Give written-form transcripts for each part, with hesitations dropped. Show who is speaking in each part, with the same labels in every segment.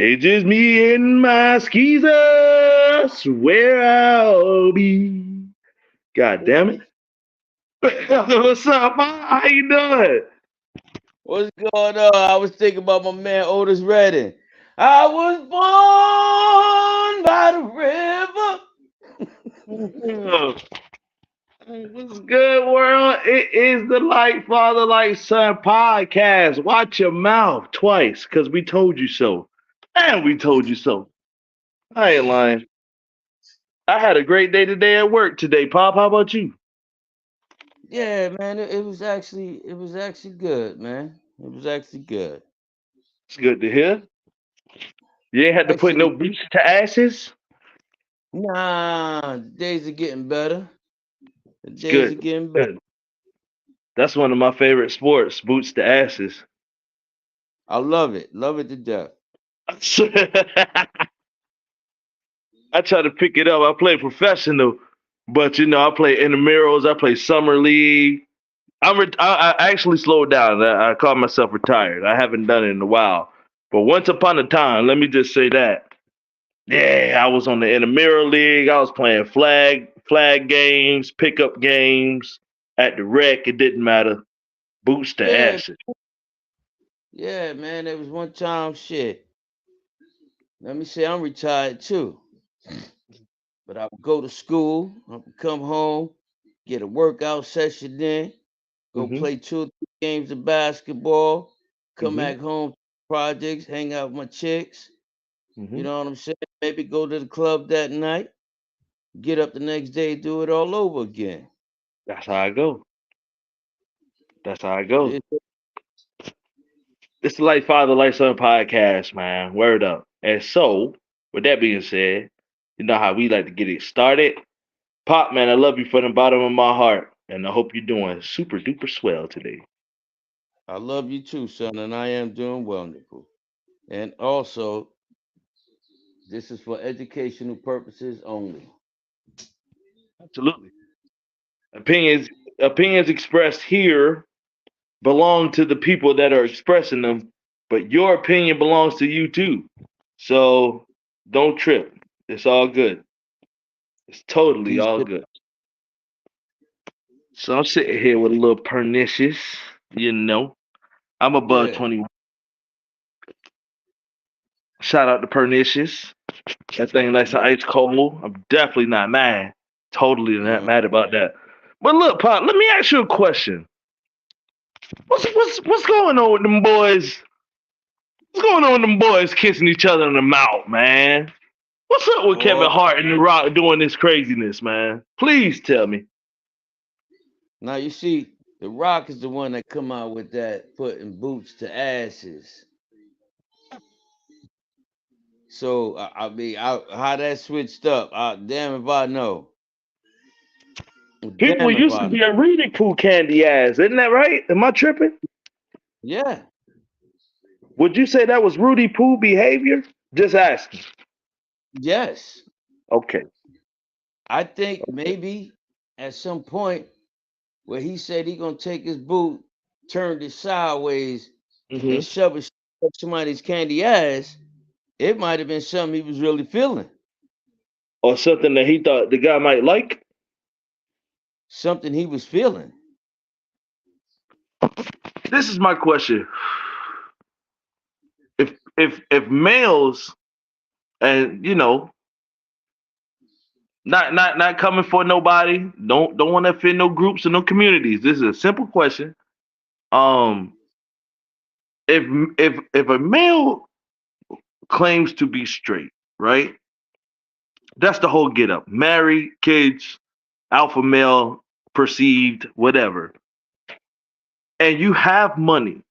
Speaker 1: It's just me and my skeezer. Swear I'll be. God damn it. What's up, man? How you doing?
Speaker 2: What's going on? I was thinking about my man Otis Redding. I was born by
Speaker 1: What's good, world? It is the Like Father, Like Son podcast. Watch your mouth twice, because we told you so. And we told you so. I ain't lying. I had a great day today at work today, Pop. How about you?
Speaker 2: Yeah, man. It was actually good, man. It was actually good.
Speaker 1: It's good to hear. You ain't had to put
Speaker 2: Actually,
Speaker 1: no beats to ashes?
Speaker 2: nah, the days are getting better. The
Speaker 1: It's
Speaker 2: days are
Speaker 1: good.
Speaker 2: getting better.
Speaker 1: Good. That's one of my favorite sports, boots to ashes.
Speaker 2: I love it. Love it to death.
Speaker 1: I try to pick it up. I play professional, but I play intramurals. I play summer league. I actually slowed down. I call myself retired. I haven't done it in a while. But once upon a time, let me just say that. Yeah, I was on the intramural league. I was playing flag games, pickup games at the rec. It didn't matter. Boots to
Speaker 2: Yeah,
Speaker 1: ashes.
Speaker 2: yeah, man. There was one time, shit. Let me say, I'm retired too. But I would go to school, I would come home, get a workout session in, go
Speaker 1: Hmm.
Speaker 2: play 2 or 3 games of basketball, come
Speaker 1: Hmm.
Speaker 2: back home, projects, hang out with my chicks. You
Speaker 1: Hmm.
Speaker 2: know what I'm saying? Maybe go to the club that night, get up the next day, do it all over again.
Speaker 1: That's how I go. That's how I go.
Speaker 2: It-
Speaker 1: It's the Like Father, Like Son podcast, man. Word up. And so, with that being said, you know how we like to get it started. Pop, man, I love you from the bottom of my heart. And I hope you're doing super duper swell today.
Speaker 2: I love you too, son, and I am doing wonderful. And also, this is for educational purposes only.
Speaker 1: Absolutely. Opinions opinions expressed here belong to the people that are expressing them, but your opinion belongs to you too. So don't trip. It's all good. It's totally
Speaker 2: Peace.
Speaker 1: all good. So I'm sitting here with a little pernicious, you know. I'm above
Speaker 2: Yeah.
Speaker 1: 21. Shout out to Pernicious. That thing nice and
Speaker 2: Yeah.
Speaker 1: ice cold. I'm definitely not mad. Totally not
Speaker 2: Uh,
Speaker 1: mad about that. But look, Pop, let me ask you a question. What's going on with them boys? What's going on with them boys kissing each other in the mouth, man? What's up with
Speaker 2: boy.
Speaker 1: Kevin Hart and The Rock doing this craziness, man? Please tell me.
Speaker 2: Now you see, The Rock is the one that come out with that putting boots to asses. So how that switched up? Damn if I know.
Speaker 1: People
Speaker 2: Damn if
Speaker 1: used
Speaker 2: I
Speaker 1: to
Speaker 2: know.
Speaker 1: be a really cool candy ass. Isn't that right? Am I tripping?
Speaker 2: Yeah.
Speaker 1: Would you say that was Rudy Poo behavior? Just asking.
Speaker 2: Yes.
Speaker 1: Okay.
Speaker 2: I think
Speaker 1: Okay.
Speaker 2: maybe at some point where he said he gonna take his boot, turned it sideways,
Speaker 1: Hmm.
Speaker 2: and shove it up somebody's candy ass, it might have been something he was really feeling.
Speaker 1: Or something that he thought the guy might like.
Speaker 2: Something he was feeling.
Speaker 1: This is my question. If males and not coming for nobody, don't want to offend no groups or no communities. This is a simple question. Um, if if a male claims to be straight, right? That's the whole get up. Married, kids, alpha male, perceived, whatever. And you have money,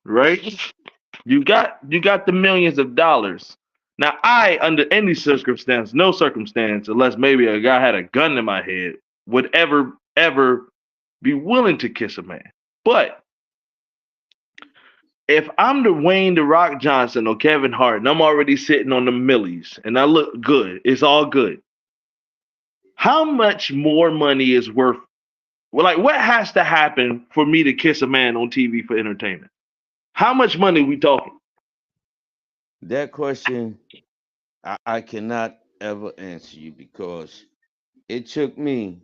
Speaker 1: right? You got the millions of dollars. Now I, under any circumstance, no circumstance, unless maybe a guy had a gun in my head, would ever be willing to kiss a man. But if I'm the Wayne the Rock Johnson or Kevin Hart and I'm already sitting on the millies and I look good, it's all good. How much more money is worth, well, like what has to happen for me to kiss a man on TV for entertainment? How much money we talking?
Speaker 2: That question I cannot ever answer you because it took me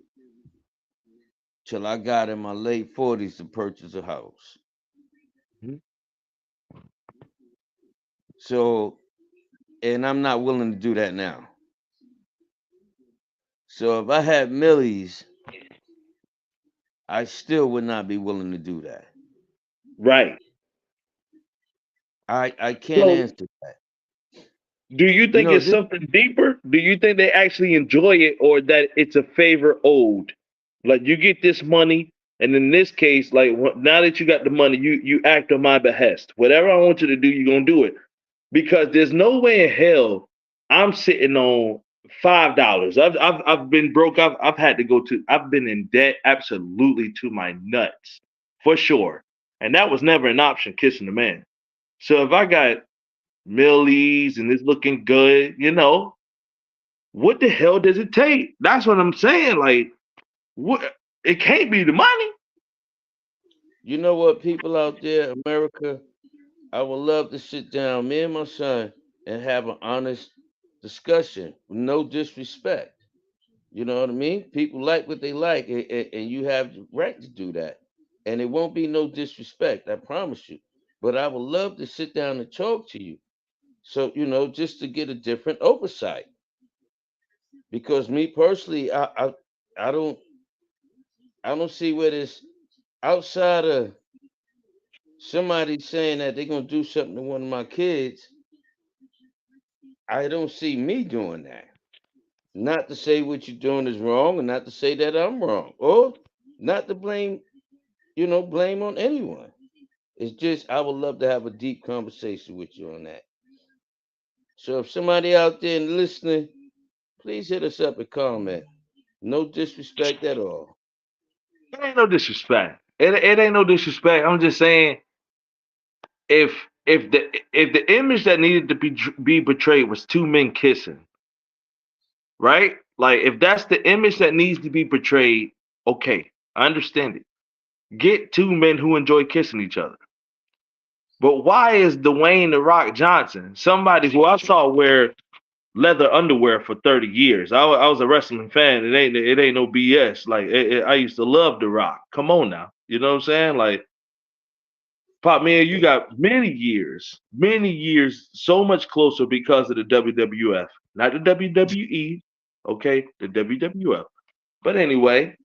Speaker 2: till I got in my late 40s to purchase a house.
Speaker 1: Mhm.
Speaker 2: So, and I'm not willing to do that now. So if I had millies, I still would not be willing to do that.
Speaker 1: Right.
Speaker 2: I can't
Speaker 1: So,
Speaker 2: answer.
Speaker 1: do you
Speaker 2: You
Speaker 1: think
Speaker 2: know
Speaker 1: it's
Speaker 2: this.
Speaker 1: something deeper? Do you think they actually enjoy it, or that it's a favor owed? Like you get this money, and in this case, like now that you got the money, you act on my behest. Whatever I want you to do, you're gonna do it. Because there's no way in hell I'm sitting on $5. I've been broke. I've had to go to. I've been in debt absolutely to my nuts for sure, and that was never an option. Kissing the man. So if I got millies and it's looking good, what the hell does it take? That's what I'm saying. Like, what? It can't be the money.
Speaker 2: You know what, people out there, America, I would love to sit down, me and my son, and have an honest discussion with no disrespect. You know what I mean? People like what they like, and you have the right to do that. And it won't be no disrespect, I promise you. But I would love to sit down and talk to you. So, just to get a different oversight. Because me personally, I don't I don't see where this outside of somebody saying that they're gonna do something to one of my kids, I don't see me doing that. Not to say what you're doing is wrong, and not to say that I'm wrong, or not to blame on anyone. It's just I would love to have a deep conversation with you on that. So if somebody out there and listening, please hit us up and comment. No disrespect at all.
Speaker 1: It ain't no disrespect. It ain't no disrespect. I'm just saying if if the image that needed to be portrayed was two men kissing, right? Like if that's the image that needs to be portrayed, okay, I understand it. Get two men who enjoy kissing each other. But why is Dwayne the Rock Johnson somebody who I saw wear leather underwear for 30 years? I was a wrestling fan. It ain't no BS. Like I used to love The Rock. Come on now, you know what I'm saying? Like Pop man, you got many years, so much closer because of the WWF, not the WWE. Okay, the WWF. But anyway,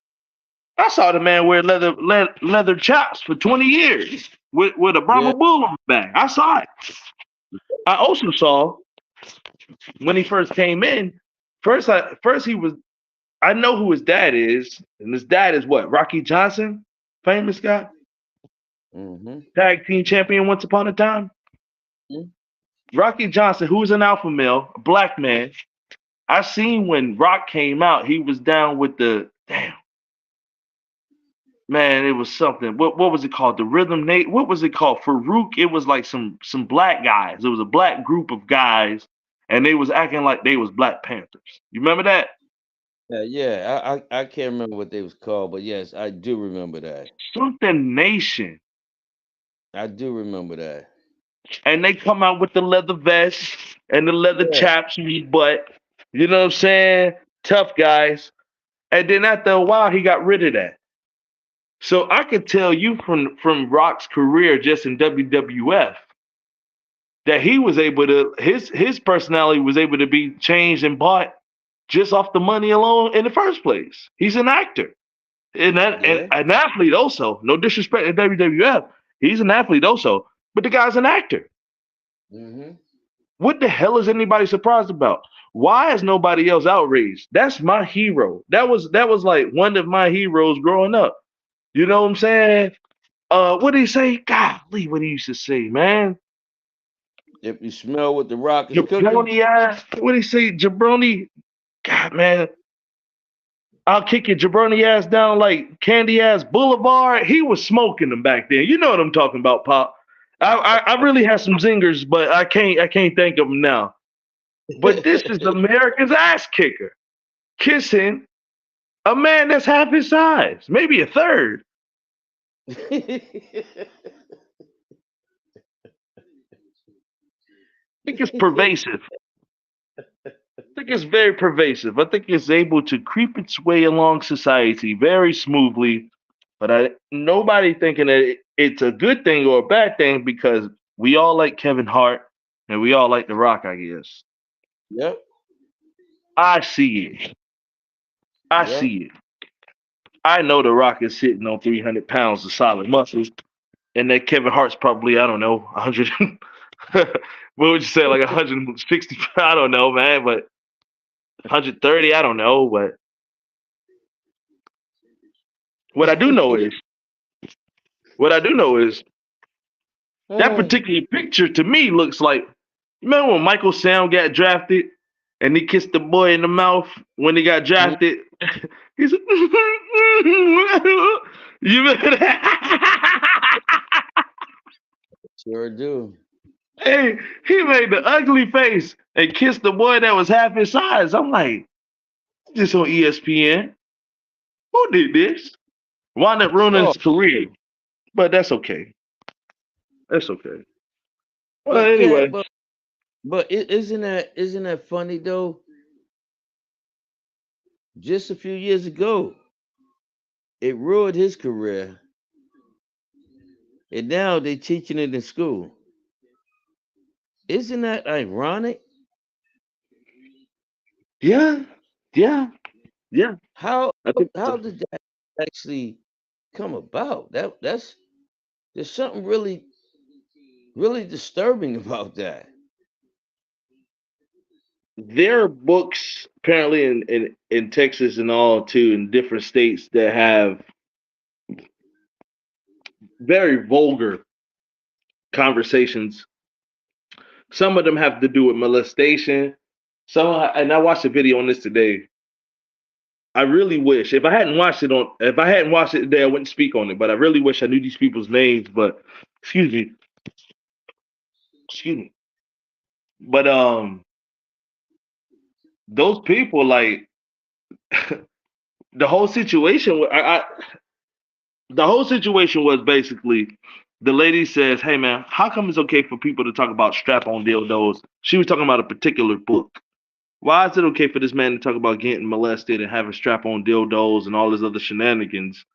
Speaker 1: I saw the man wear leather chaps for 20 years with a
Speaker 2: Yeah,
Speaker 1: Brahma bull on his back. I saw it. I also saw when he first came in. First he was. I know who his dad is, and his dad is what? Rocky Johnson, famous guy,
Speaker 2: hmm
Speaker 1: tag team champion once upon a time. Rocky Johnson, who's an alpha male, a black man. I seen when Rock came out, he was down with the damn man. It was something. What was it called? The Rhythm Nate. What was it called? Farouk. It was like some black guys. It was a black group of guys, and they was acting like they was Black Panthers. You remember that?
Speaker 2: yeah. I can't remember what they was called, but yes, I do remember that.
Speaker 1: Something Nation.
Speaker 2: I do remember that.
Speaker 1: And they come out with the leather vest and the leather
Speaker 2: Yeah,
Speaker 1: chaps on his butt. You know what I'm saying? Tough guys. And then after a while, he got rid of that. So I could tell you from Rock's career just in WWF that he was able to his personality was able to be changed and bought just off the money alone in the first place. He's an actor and
Speaker 2: yeah.
Speaker 1: an athlete also. No disrespect to WWF, he's an athlete also, but the guy's an actor.
Speaker 2: hmm
Speaker 1: What the hell is anybody surprised about? Why is nobody else outraged? That's my hero. That was like one of my heroes growing up. You know what I'm saying? What did he say? Golly, what he used to say, man.
Speaker 2: If you smell what the Rock is cooking,
Speaker 1: Jabroni ass. What did he say? Jabroni. God, man. I'll kick your jabroni ass down like candy ass boulevard. He was smoking them back then. You know what I'm talking about, Pop. I really had some zingers, but I can't think of them now. But this is America's ass kicker. Kissing a man that's half his size, maybe a third. think it's pervasive. I think it's very pervasive. I think it's able to creep its way along society very smoothly. But nobody thinking that it's a good thing or a bad thing because we all like Kevin Hart and we all like The Rock, I guess.
Speaker 2: Yep.
Speaker 1: I see it. I
Speaker 2: Yep.
Speaker 1: see it. I know The Rock is sitting on 300 pounds of solid muscles, and that Kevin Hart's probably, I don't know, 100. What would you say, like 160? I don't know, man, but 130, I don't know. But what I do know is, what I do know is that particular picture to me looks like, remember when Michael Sam got drafted and he kissed the boy in the mouth when he got
Speaker 2: Mhm.
Speaker 1: drafted? He's you remember that?
Speaker 2: Sure do.
Speaker 1: Hey, he made the ugly face and kissed the boy that was half his size. I'm like, this on ESPN. Who did this? Wound up ruining
Speaker 2: Oh,
Speaker 1: his career, but that's okay. That's okay. Well,
Speaker 2: but yeah,
Speaker 1: anyway,
Speaker 2: but isn't that funny though? Just a few years ago, it ruined his career, and now they teaching it in school. Isn't that ironic?
Speaker 1: yeah, yeah, yeah.
Speaker 2: How
Speaker 1: I think
Speaker 2: how did that actually come about? That's there's something really disturbing about that.
Speaker 1: there are books apparently in Texas and all too in different states that have very vulgar conversations. Some of them have to do with molestation. Some, and I watched a video on this today. I really wish if I hadn't watched it today, I wouldn't speak on it. But I really wish I knew these people's names. But excuse me, excuse me. But those people like the whole situation. The whole situation was basically the lady says, "Hey man, how come it's okay for people to talk about strap-on dildos?" She was talking about a particular book. Why is it okay for this man to talk about getting molested and having strap-on dildos and all this other shenanigans?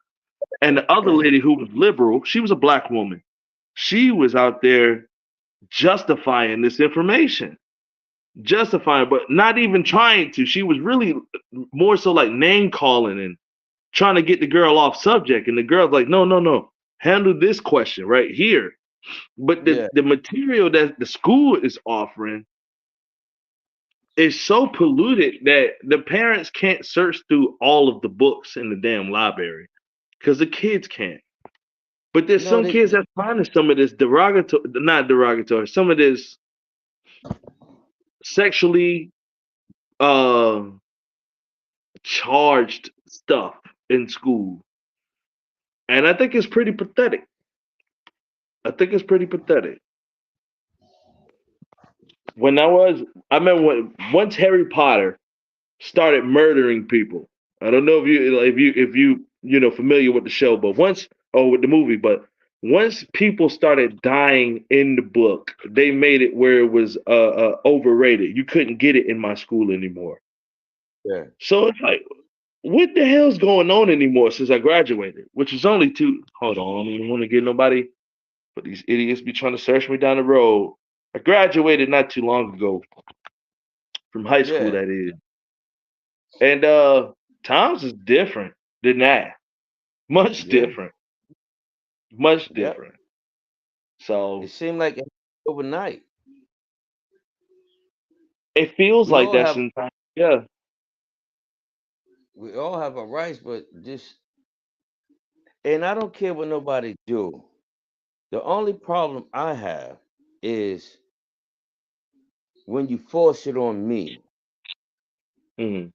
Speaker 1: And the other lady who was liberal, she was a black woman. She was out there justifying this information, justifying, but not even trying to. She was really more so like name calling and trying to get the girl off subject. And the girl's like, no, no, no, handle this question right here. But
Speaker 2: Yeah.
Speaker 1: the material that the school is offering is so polluted that the parents can't search through all of the books in the damn library because the kids can't. But there's
Speaker 2: No,
Speaker 1: some
Speaker 2: they
Speaker 1: kids that finding some of this derogatory, not derogatory, some of this sexually uh charged stuff in school. And I think it's pretty pathetic. I think it's pretty pathetic. When I remember when once Harry Potter started murdering people. I don't know if you familiar with the show, but once or with the movie, but once people started dying in the book, they made it where it was overrated. You couldn't get it in my school anymore.
Speaker 2: yeah.
Speaker 1: So it's like, what the hell's going on anymore since I graduated? Which is only two. Hold on, I don't even want to get nobody, but these idiots be trying to search me down the road. I graduated not too long ago from high school,
Speaker 2: Yeah.
Speaker 1: that is. And times is different than that. Much
Speaker 2: Yeah.
Speaker 1: different. Much
Speaker 2: Yep.
Speaker 1: different.
Speaker 2: It
Speaker 1: So
Speaker 2: seemed like overnight.
Speaker 1: it feels
Speaker 2: We
Speaker 1: like
Speaker 2: all
Speaker 1: that
Speaker 2: have
Speaker 1: sometimes. Yeah.
Speaker 2: we all have our rights, but just and I don't care what nobody do. The only problem I have is when you force it on me.
Speaker 1: Hmm.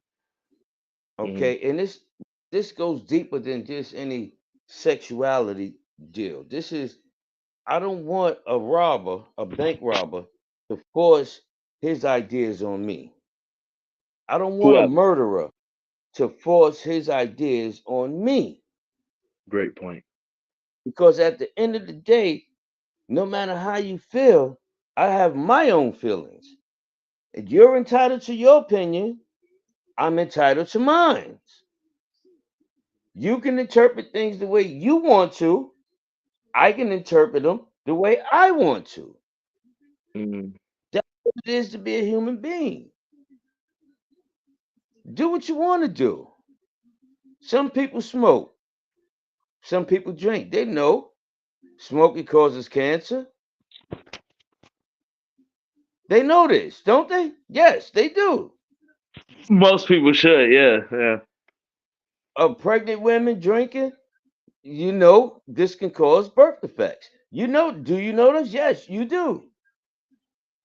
Speaker 1: Hmm.
Speaker 2: Okay, and this goes deeper than just any sexuality deal. This is I don't want a robber, a bank robber, to force his ideas on me. I don't want a
Speaker 1: Whoever.
Speaker 2: murderer to force his ideas on me.
Speaker 1: Great point.
Speaker 2: Because at the end of the day, no matter how you feel, I have my own feelings. And you're entitled to your opinion. I'm entitled to mine. You can interpret things the way you want to. I can interpret them the way I want to.
Speaker 1: Mm.
Speaker 2: That's what it is to be a human being. Do what you want to do. Some people smoke. Some people drink. They know smoking causes cancer. They know this, don't they? Yes, they do.
Speaker 1: Most people should, yeah, yeah.
Speaker 2: Pregnant women drinking, you know this can cause birth defects. You know, do you know this? Yes, you do.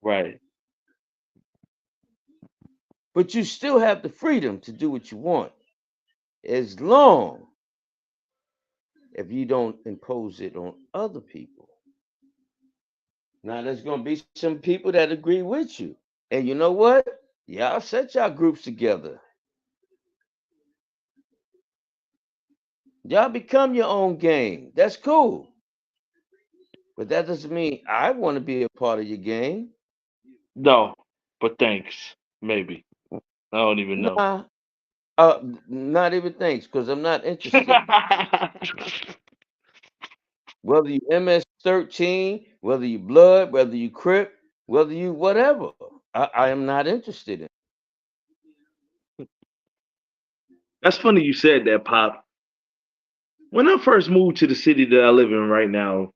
Speaker 1: Right.
Speaker 2: But you still have the freedom to do what you want as long if you don't impose it on other people. Now, there's going to be some people that agree with you. And you know what? Y'all set y'all groups together. Y'all become your own gang. That's cool. But that doesn't mean I want to be a part of your gang.
Speaker 1: No, but thanks. Maybe. I don't even know.
Speaker 2: Nah, not even thanks, because I'm not interested. Whether you MS-13, whether you blood, whether you crip, whether you whatever, I am not interested in.
Speaker 1: That's funny you said that, Pop. When I first moved to the city that I live in right now,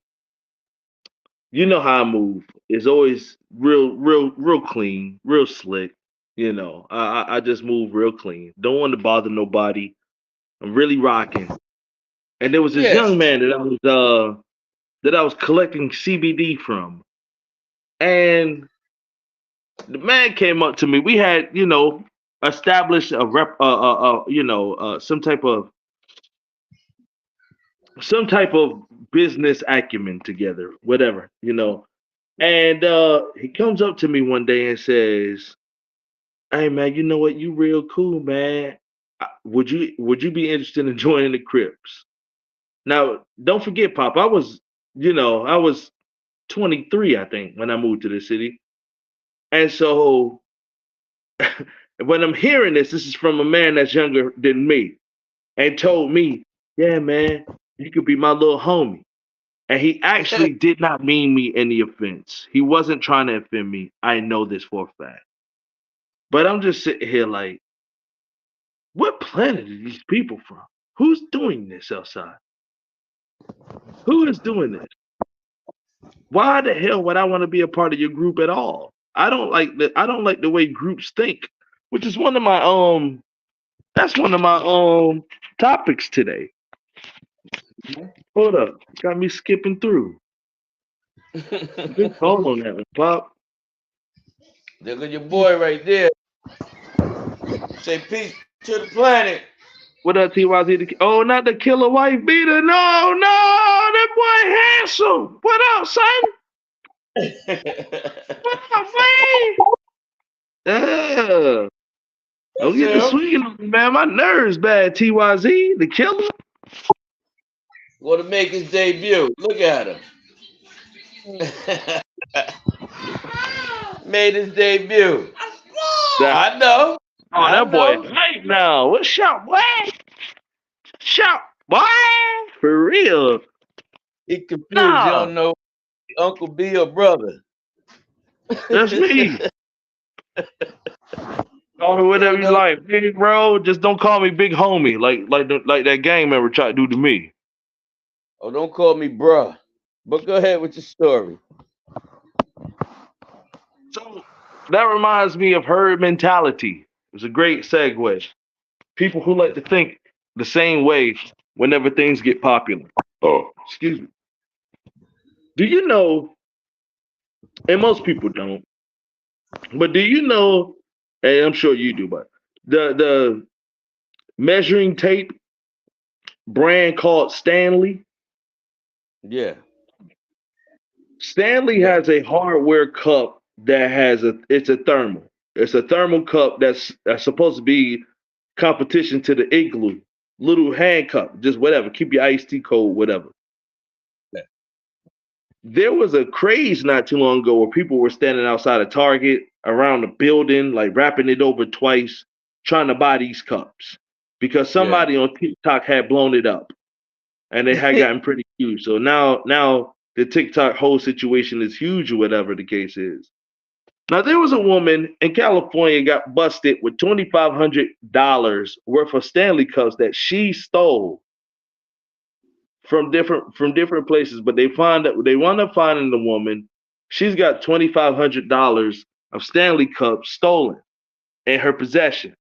Speaker 1: you know how I move. It's always real clean, real slick. You know, I just move real clean. Don't want to bother nobody. I'm really rocking. And there was this
Speaker 2: Yeah.
Speaker 1: young man that I was collecting CBD from, and the man came up to me. We had, established a some type of business acumen together, whatever, And he comes up to me one day and says, "Hey man, you know what? You real cool, man. Would you be interested in joining the Crips?" Now, don't forget, Pop. I was 23, I think, when I moved to the city, and so when I'm hearing this is from a man that's younger than me, and told me, "Yeah, man, you could be my little homie." And he actually did not mean me any offense. He wasn't trying to offend me. I know this for a fact. But I'm just sitting here like, what planet are these people from? Who's doing this outside? Who is doing this? Why the hell would I want to be a part of your group at all? I don't like the way groups think, which is one of my that's one of my topics today. Hold up. Got me skipping through. Just hold on that one, Pop.
Speaker 2: Look at your boy right there. Say peace to the planet.
Speaker 1: What up, TYZ? Oh, not the killer wife beater. No, no, that boy handsome. What up, son? What up, man? Don't
Speaker 2: That's
Speaker 1: get the
Speaker 2: him.
Speaker 1: swinging on me, man. My nerves bad, TYZ. The killer.
Speaker 2: Want to make his debut. Look at him. Made his debut.
Speaker 1: That,
Speaker 2: I know.
Speaker 1: oh,
Speaker 2: I
Speaker 1: that boy
Speaker 2: know.
Speaker 1: hype now. What's up, boy? Shout, boy. For real.
Speaker 2: He confused. You
Speaker 1: Nah,
Speaker 2: don't know Uncle B or brother.
Speaker 1: that's me. Call me
Speaker 2: You
Speaker 1: whatever
Speaker 2: don't
Speaker 1: you
Speaker 2: know.
Speaker 1: like, big bro. Just don't call me big homie, like that gang member tried to do to me.
Speaker 2: Oh, don't call me bruh. But go ahead with your story.
Speaker 1: So that reminds me of herd mentality. It's a great segue. People who like to think the same way whenever things get popular. Oh, excuse me. Do you know, and most people don't, but do you know, and I'm sure you do, but the measuring tape brand called Stanley?
Speaker 2: Yeah.
Speaker 1: Stanley
Speaker 2: Yeah.
Speaker 1: has a hardware cup that it's a thermal. It's a thermal cup that's supposed to be competition to the igloo. Little hand cup, just whatever. Keep your iced tea cold, whatever. There was a craze not too long ago where people were standing outside of Target around the building, like wrapping it over twice, trying to buy these cups because
Speaker 2: Yeah.
Speaker 1: somebody on TikTok had blown it up and they had gotten pretty huge. So now the TikTok whole situation is huge or whatever the case is. Now there was a woman in California got busted with $2,500 worth of Stanley cups that she stole from different places, but they wound up finding the woman. She's got $2,500 of Stanley cups stolen in her possession.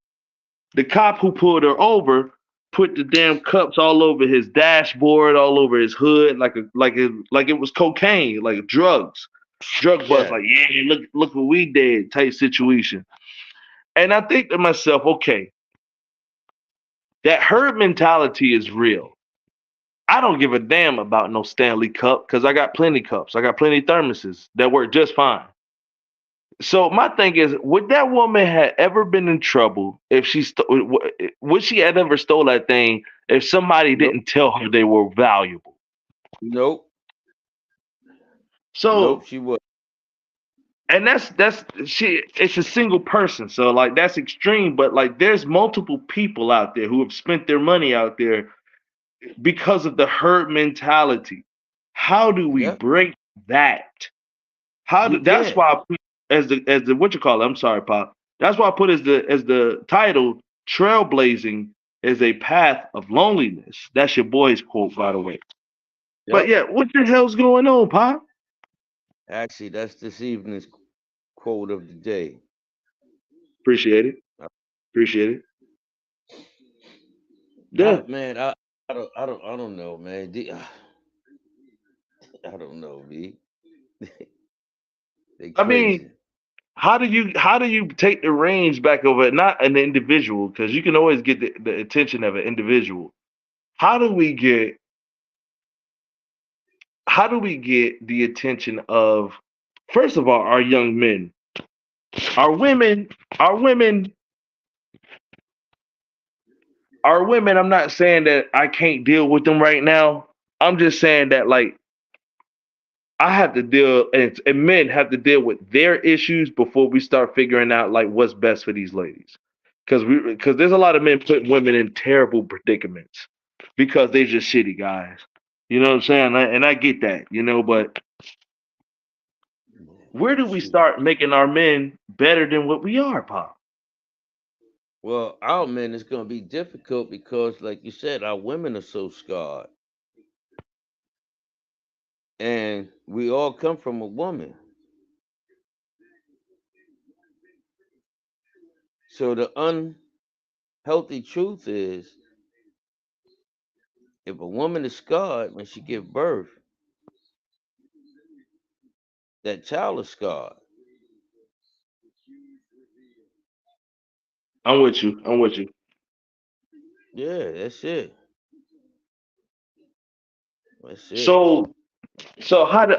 Speaker 1: The cop who pulled her over put the damn cups all over his dashboard, all over his hood, like it was cocaine, like drugs, drug bust.
Speaker 2: Yeah.
Speaker 1: Like, yeah, look what we did, type situation. And I think to myself, okay, that herd mentality is real. I don't give a damn about no Stanley Cup because I got plenty cups. I got plenty thermoses that work just fine. So my thing is, would that woman have ever been in trouble if would she have ever stole that thing if somebody
Speaker 2: Nope.
Speaker 1: didn't tell her they were valuable?
Speaker 2: Nope. Nope.
Speaker 1: So
Speaker 2: She was.
Speaker 1: and that's she it's a single person. So like that's extreme, but like there's multiple people out there who have spent their money out there because of the herd mentality. How do we
Speaker 2: Yep.
Speaker 1: break that?
Speaker 2: You
Speaker 1: That's
Speaker 2: can't.
Speaker 1: why I put as the what you call it. I'm sorry, Pop. That's why I put as the title. Trailblazing is a path of loneliness. That's your boy's quote, by the way. But
Speaker 2: Yep.
Speaker 1: yeah, what the hell's going on, Pop?
Speaker 2: Actually, that's this evening's quote of the day.
Speaker 1: Appreciate it. Appreciate it. Yeah.
Speaker 2: Man, I don't know, man. I don't know, B. They
Speaker 1: I mean,
Speaker 2: crazy.
Speaker 1: how do you take the reins back over it? Not an individual, because you can always get the attention of an individual. How do we get how do we get the attention of first of all our young men? Our women, our women, our women, I'm not saying that I can't deal with them right now. I'm just saying that like I have to deal and men have to deal with their issues before we start figuring out like what's best for these ladies. Because there's a lot of men putting women in terrible predicaments because they're just shitty guys. You know what I'm saying? And I get that, but where do we
Speaker 2: Shoot.
Speaker 1: start making our men better than what we are, Pop?
Speaker 2: Well, our men is gonna be difficult because, like you said, our women are so scarred, and we all come from a woman. So the unhealthy truth is, if a woman is scarred when she give birth, that child is scarred.
Speaker 1: I'm with you. I'm with you.
Speaker 2: Yeah, that's it. That's it.
Speaker 1: So so how do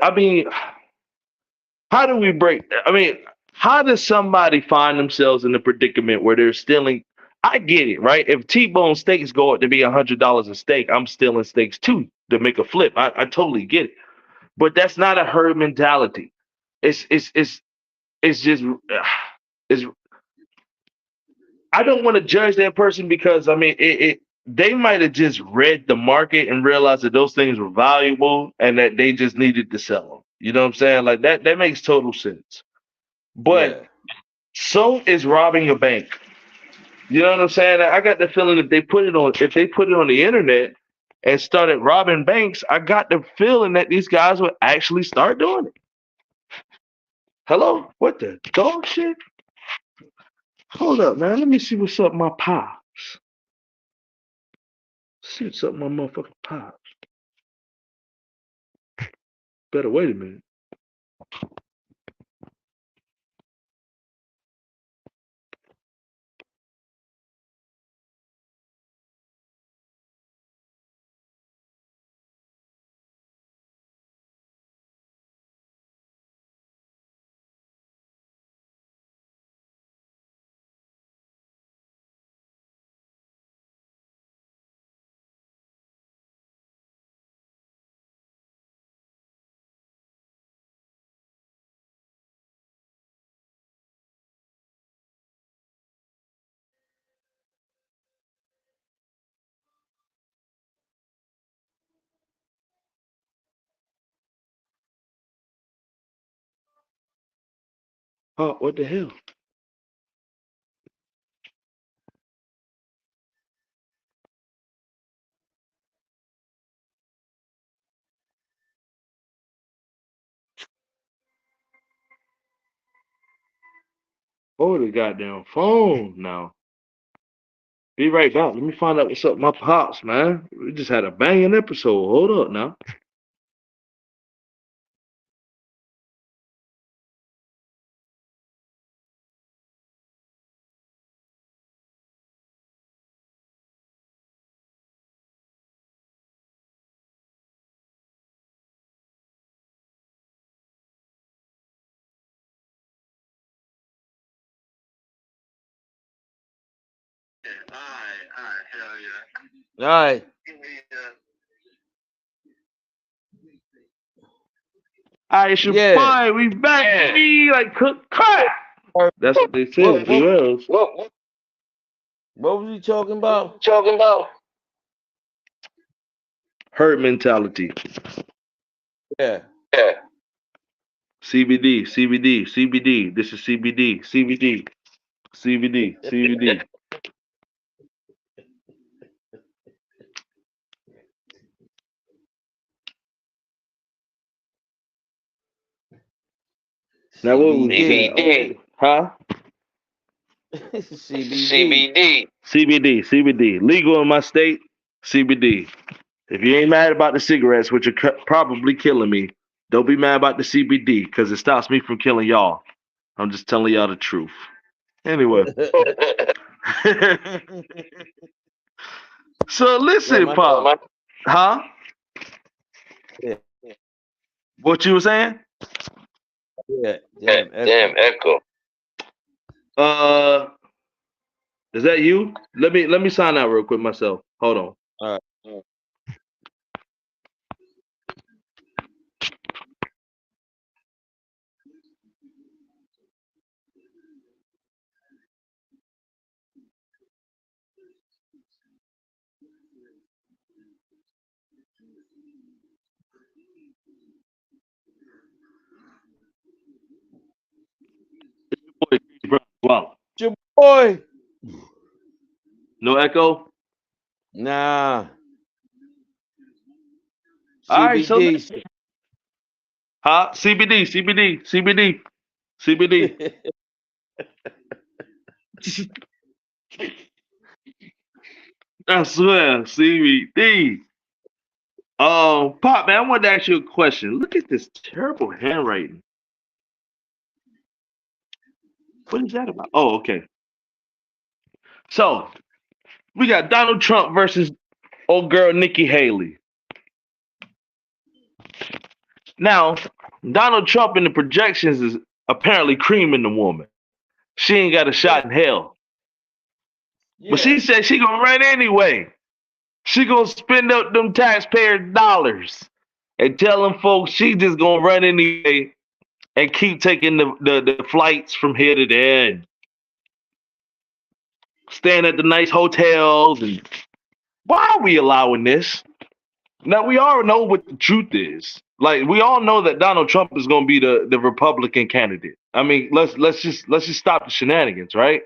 Speaker 1: we break? I mean, how does somebody find themselves in a predicament where they're stealing? I get it, right? If T-bone steaks go up to be $100 a steak, I'm stealing steaks too to make a flip. I totally get it, but that's not a herd mentality. It's just it's. I don't want to judge that person because I mean they might have just read the market and realized that those things were valuable and that they just needed to sell them. You know what I'm saying? Like that makes total sense. But
Speaker 2: Yeah.
Speaker 1: so is robbing a bank. You know what I'm saying? I got the feeling if they put it on the internet and started robbing banks, I got the feeling that these guys would actually start doing it. Hello? What the dog shit? Hold up, man. Let me see what's up my pops. See what's up my motherfucking pops. Better wait a minute. Oh, what the hell? Oh, the goddamn phone now. Be right back. Let me find out what's up with my pops, man. We just had a banging episode. Hold up now.
Speaker 2: All right.
Speaker 1: All right, it's your
Speaker 2: Yeah.
Speaker 1: boy. We back. We like cook crack. That's what they
Speaker 2: What
Speaker 1: said.
Speaker 2: what
Speaker 1: Who else?
Speaker 2: what was he talking about?
Speaker 1: Talking about herd mentality.
Speaker 2: Yeah.
Speaker 1: Yeah. CBD, CBD, CBD. This is CBD, CBD, CBD, CBD. Now what was we saying?
Speaker 2: CBD.
Speaker 1: Huh?
Speaker 2: CBD.
Speaker 1: CBD. CBD, CBD. Legal in my state. CBD. If you ain't mad about the cigarettes, which are probably killing me, don't be mad about the CBD because it stops me from killing y'all. I'm just telling y'all the truth. Anyway. So
Speaker 2: Well,
Speaker 1: listen,
Speaker 2: my
Speaker 1: Pop. Huh?
Speaker 2: yeah,
Speaker 1: What you were saying?
Speaker 2: yeah,
Speaker 1: Yeah,
Speaker 2: damn
Speaker 1: damn
Speaker 2: echo.
Speaker 1: echo. Uh, is that you? Let me sign out real quick myself. Hold on.
Speaker 2: All right.
Speaker 1: Wow.
Speaker 2: Your boy.
Speaker 1: No echo.
Speaker 2: Nah.
Speaker 1: All right. So,
Speaker 2: CBD.
Speaker 1: huh? CBD, CBD, CBD, CBD. I swear, CBD. Pop, man, I wanted to ask you a question. Look at this terrible handwriting. What is that about? Oh, okay. So we got Donald Trump versus old girl Nikki Haley. Now, Donald Trump in the projections is apparently creaming the woman. She ain't got a shot in hell. But
Speaker 2: Yeah.
Speaker 1: she said she gonna run anyway. She gonna spend up them taxpayer dollars and tell them folks she just gonna run anyway and keep taking the flights from here to there and staying at the nice hotels. And why are we allowing this? Now we all know what the truth is. Like we all know that Donald Trump is going to be the Republican candidate. I mean, let's just stop the shenanigans, right?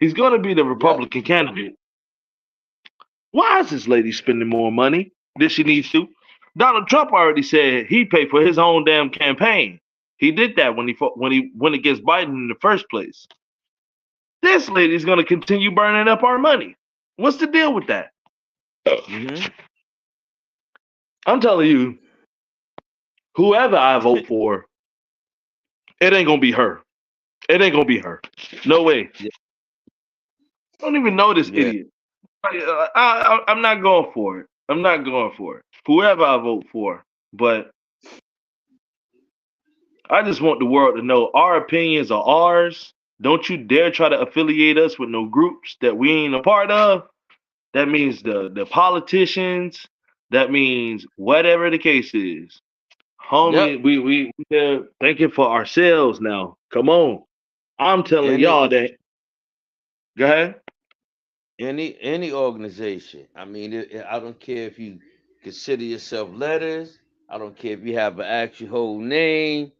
Speaker 1: He's going to be the
Speaker 2: Yep.
Speaker 1: Republican candidate. Why is this lady spending more money than she needs to? Donald Trump already said he paid for his own damn campaign. He did that when he went against Biden in the first place. This lady's going to continue burning up our money. What's the deal with that?
Speaker 2: Mm-hmm.
Speaker 1: I'm telling you, whoever I vote for, it ain't gonna be her. It ain't gonna be her. No way.
Speaker 2: Yeah.
Speaker 1: I don't even know this
Speaker 2: Yeah.
Speaker 1: idiot. I'm not going for it. I'm not going for it. Whoever I vote for, but I just want the world to know our opinions are ours. Don't you dare try to affiliate us with no groups that we ain't a part of. That means the politicians. That means whatever the case is.
Speaker 2: Yep.
Speaker 1: Homie, we're thinking for ourselves now. Come on. I'm telling
Speaker 2: Any
Speaker 1: y'all that. Go ahead.
Speaker 2: any organization. I mean, I don't care if you consider yourself letters. I don't care if you have an actual whole name.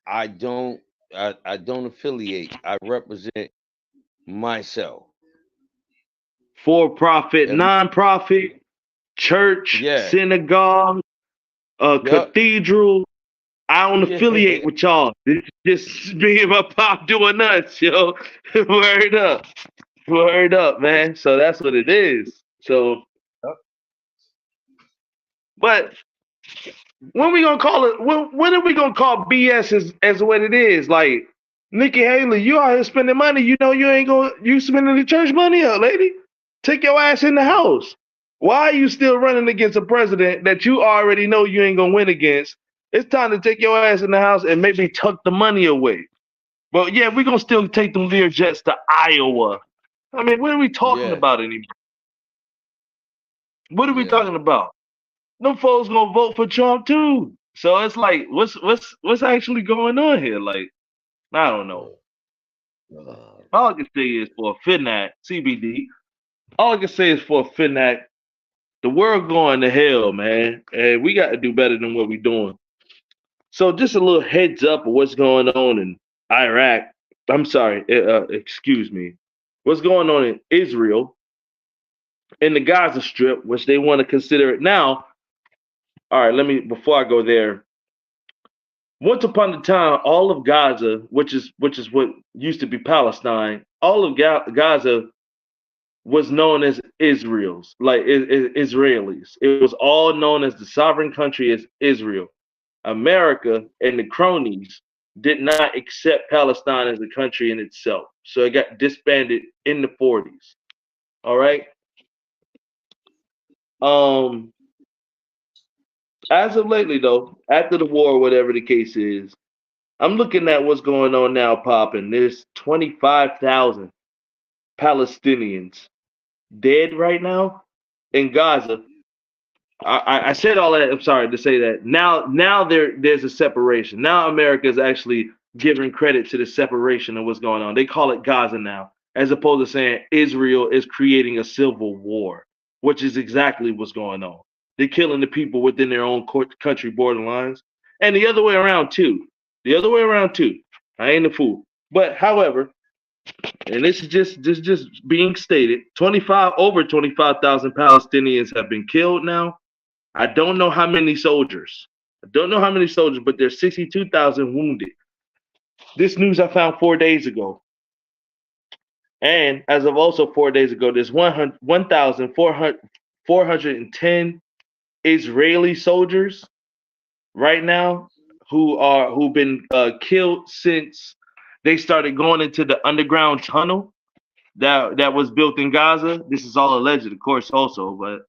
Speaker 2: I don't. I don't affiliate. I represent myself.
Speaker 1: For profit,
Speaker 2: And
Speaker 1: non-profit, church,
Speaker 2: yeah,
Speaker 1: synagogue,
Speaker 2: yep.
Speaker 1: cathedral. I don't affiliate
Speaker 2: Yeah.
Speaker 1: with y'all. This just me and my pop doing nuts, yo. Word up. Word up, man. So that's what it is. So, but when we gonna call it? When are we gonna call BS as what it is? Like Nikki Haley, you out here spending money. You know you ain't gonna you spending the church money, lady. Take your ass in the house. Why are you still running against a president that you already know you ain't gonna win against? It's time to take your ass in the house and maybe tuck the money away. But yeah, we're gonna still take them Lear jets to Iowa. I mean, what are we talking
Speaker 2: Yeah.
Speaker 1: about anymore? What are we
Speaker 2: Yeah.
Speaker 1: talking about? Them folks gonna vote for Trump too. So it's like, what's actually going on here? Like, I don't know.
Speaker 2: Uh,
Speaker 1: All I can say is for a Finnac, CBD. All I can say is for a Finnac, the world going to hell, man, and we got to do better than what we're doing. So just a little heads up of what's going on in Iraq. I'm sorry, excuse me. What's going on in Israel, in the Gaza Strip, which they want to consider it now. All right, let me before I go there. Once upon a time, all of Gaza, which is what used to be Palestine, all of Gaza was known as Israel's, like Israelis. It was all known as the sovereign country as Israel. America and the cronies did not accept Palestine as a country in itself, so it got disbanded in the 40s. All right. Um, as of lately, though, after the war, whatever the case is, I'm looking at what's going on now, popping. There's 25,000 Palestinians dead right now in Gaza. I said all that. I'm sorry to say that. Now there's a separation. Now America is actually giving credit to the separation of what's going on. They call it Gaza now, as opposed to saying Israel is creating a civil war, which is exactly what's going on. They're killing the people within their own country borderlines, and the other way around too. The other way around too. I ain't a fool. But however, and this is just being stated, 25,000 Palestinians have been killed now. I don't know how many soldiers. I don't know how many soldiers, but there's 62,000 wounded. This news I found 4 days ago. And as of also 4 days ago, there's 1,410 Israeli soldiers right now who've been killed since they started going into the underground tunnel that was built in Gaza. This is all alleged, of course, also,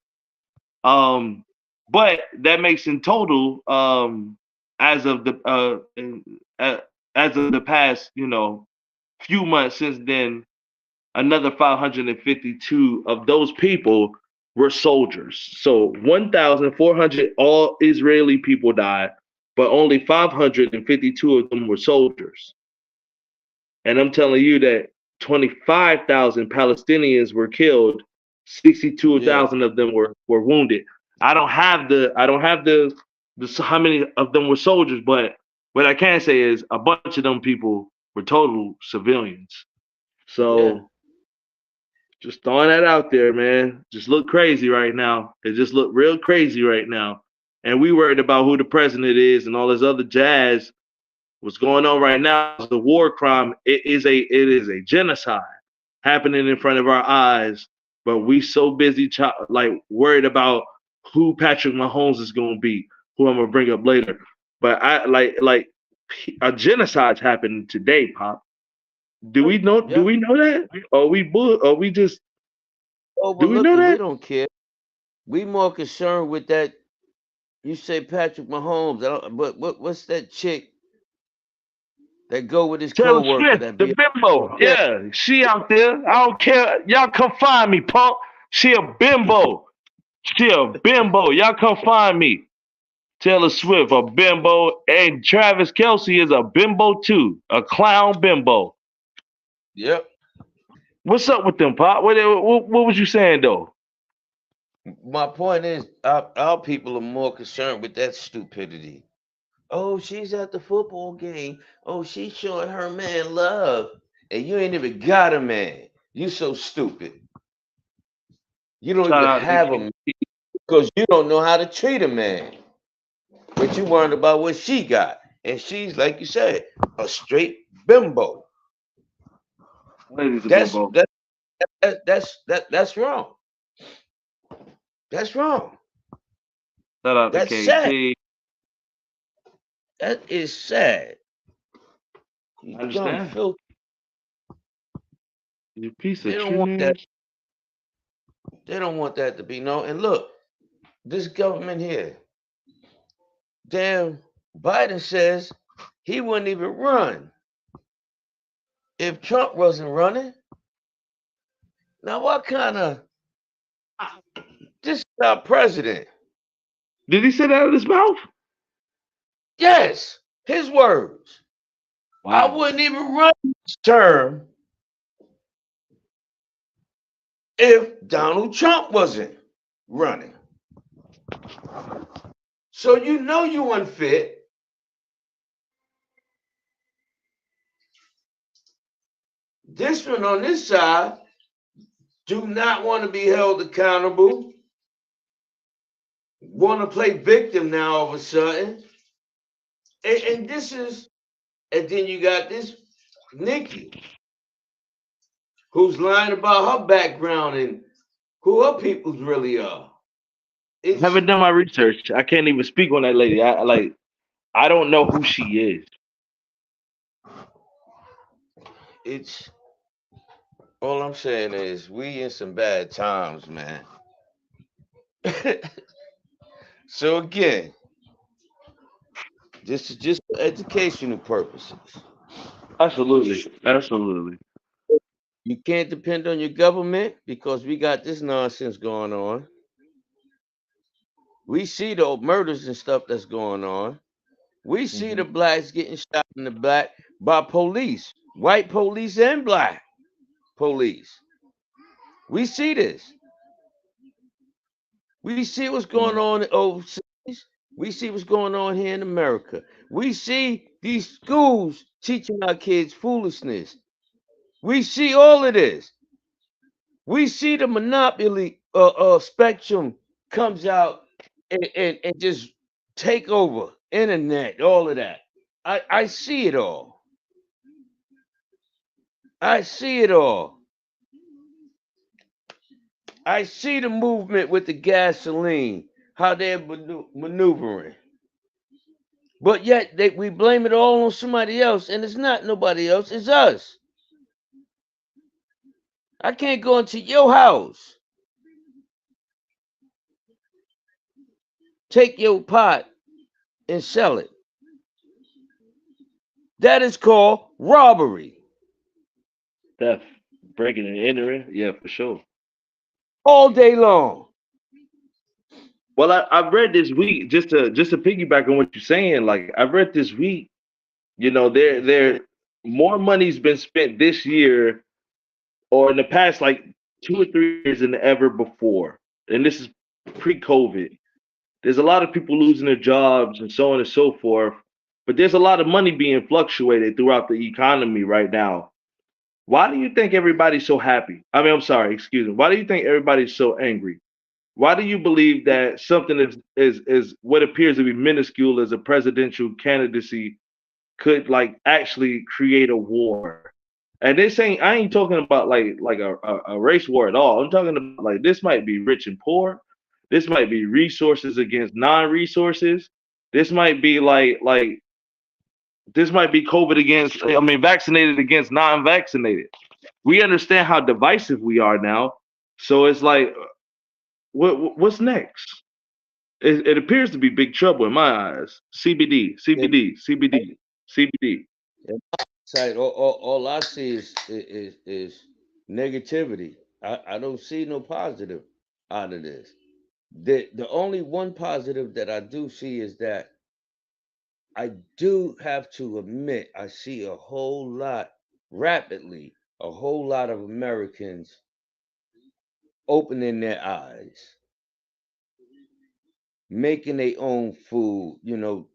Speaker 1: Um, but that makes in total, as of the uh, as of the past, few months since then, another 552 of those people were soldiers. So 1,400 all Israeli people died, but only 552 of them were soldiers. And I'm telling you that 25,000 Palestinians were killed,
Speaker 2: yeah.
Speaker 1: 62,000 of them were wounded. I don't have the how many of them were soldiers, but what I can say is a bunch of them people were total civilians.
Speaker 2: Yeah.
Speaker 1: So just throwing that out there, man. Just look crazy right now. It just look real crazy right now. And we worried about who the president is and all this other jazz. What's going on right now is a war crime. It is a genocide happening in front of our eyes. But we so busy like worried about who Patrick Mahomes is going to be, who I'm gonna bring up later. But I like a genocide's happening today, Pop. Do we
Speaker 2: Yep.
Speaker 1: know? Do
Speaker 2: Yep.
Speaker 1: we know that? Or we bull? Or we just? Do we know
Speaker 2: Overlook it. We
Speaker 1: that?
Speaker 2: don't care. We more concerned with that. You say Patrick Mahomes. I don't, but what's that chick that go with his
Speaker 1: Taylor
Speaker 2: co-worker
Speaker 1: Swift,
Speaker 2: that
Speaker 1: the
Speaker 2: be?
Speaker 1: bimbo.
Speaker 2: Yeah.
Speaker 1: Yeah, she out there. I don't care. Y'all come find me, punk. She a bimbo. She a bimbo. Y'all come find me. Taylor Swift, a bimbo, and Travis Kelsey is a bimbo too, a clown bimbo.
Speaker 2: Yep.
Speaker 1: What's up with them, Pop? What was you saying though?
Speaker 2: My point is, our people are more concerned with that stupidity. Oh, she's at the football game. Oh, she's showing her man love. And you ain't even got a man. You so stupid. You don't
Speaker 1: Shout
Speaker 2: even
Speaker 1: out to
Speaker 2: have a man because you don't know how to treat a man. But you worried about what she got. And she's, like you said, a straight bimbo.
Speaker 1: Ladies and
Speaker 2: That's
Speaker 1: Bimbo.
Speaker 2: that, that's wrong. That's wrong.
Speaker 1: Shout out to
Speaker 2: That's sad.
Speaker 1: KT.
Speaker 2: That is sad. You
Speaker 1: I
Speaker 2: dumb
Speaker 1: understand.
Speaker 2: filth.
Speaker 1: You piece
Speaker 2: They
Speaker 1: of
Speaker 2: don't want that.
Speaker 1: trash.
Speaker 2: They don't want that to be known. And look, this government here, damn, Biden says he wouldn't even run if Trump wasn't running. Now, what kind of this is our president?
Speaker 1: Did he say that out of his mouth?
Speaker 2: Yes, his words. I
Speaker 1: Wow.
Speaker 2: wouldn't even run this term if Donald Trump wasn't running. So you know you unfit. This one on this side do not want to be held accountable. Want to play victim now all of a sudden. And this is, and then you got this Nikki, who's lying about her background and who her peoples really are.
Speaker 1: I
Speaker 2: It's
Speaker 1: haven't done my research. I can't even speak on that lady. I don't know who she is.
Speaker 2: it's all I'm saying is we in some bad times, man. So again, this is just for educational purposes.
Speaker 1: Absolutely. Absolutely.
Speaker 2: You can't depend on your government because we got this nonsense going on. We see the murders and stuff that's going on. We see
Speaker 1: Hmm.
Speaker 2: the blacks getting shot in the back by police, white police and black police. We see this. We see what's going on overseas. We see what's going on here in America. We see these schools teaching our kids foolishness. We see all of this. We see the monopoly spectrum comes out and just take over internet, all of that. I see it all. I see it all. I see the movement with the gasoline, how they're maneuvering. But yet we blame it all on somebody else, and it's not nobody else, it's us. I can't go into your house, take your pot, and sell it. That is called robbery
Speaker 1: Theft. Breaking and entering. Yeah, for sure.
Speaker 2: all day long.
Speaker 1: Well, I read this week just to piggyback on what you're saying. Like I read this week, there more money's been spent this year or in the past like 2 or 3 years than ever before, and this is pre-COVID. There's a lot of people losing their jobs and so on and so forth, but there's a lot of money being fluctuated throughout the economy right now. Why do you think everybody's so happy? I mean, I'm sorry, excuse me. Why do you think everybody's so angry? Why do you believe that something is what appears to be minuscule as a presidential candidacy could like actually create a war? And this ain't I ain't talking about like a race war at all. I'm talking about like this might be rich and poor. This might be resources against non-resources. This might be like this might be COVID against I mean vaccinated against non-vaccinated. We understand how divisive we are now. So it's like what's next? It appears to be big trouble in my eyes. CBD,
Speaker 2: And
Speaker 1: CBD, CBD, CBD.
Speaker 2: and outside, all I see is negativity. I don't see no positive out of this. The only one positive that I do see is that I do have to admit I see a whole lot rapidly, a whole lot of Americans opening their eyes. making their own food,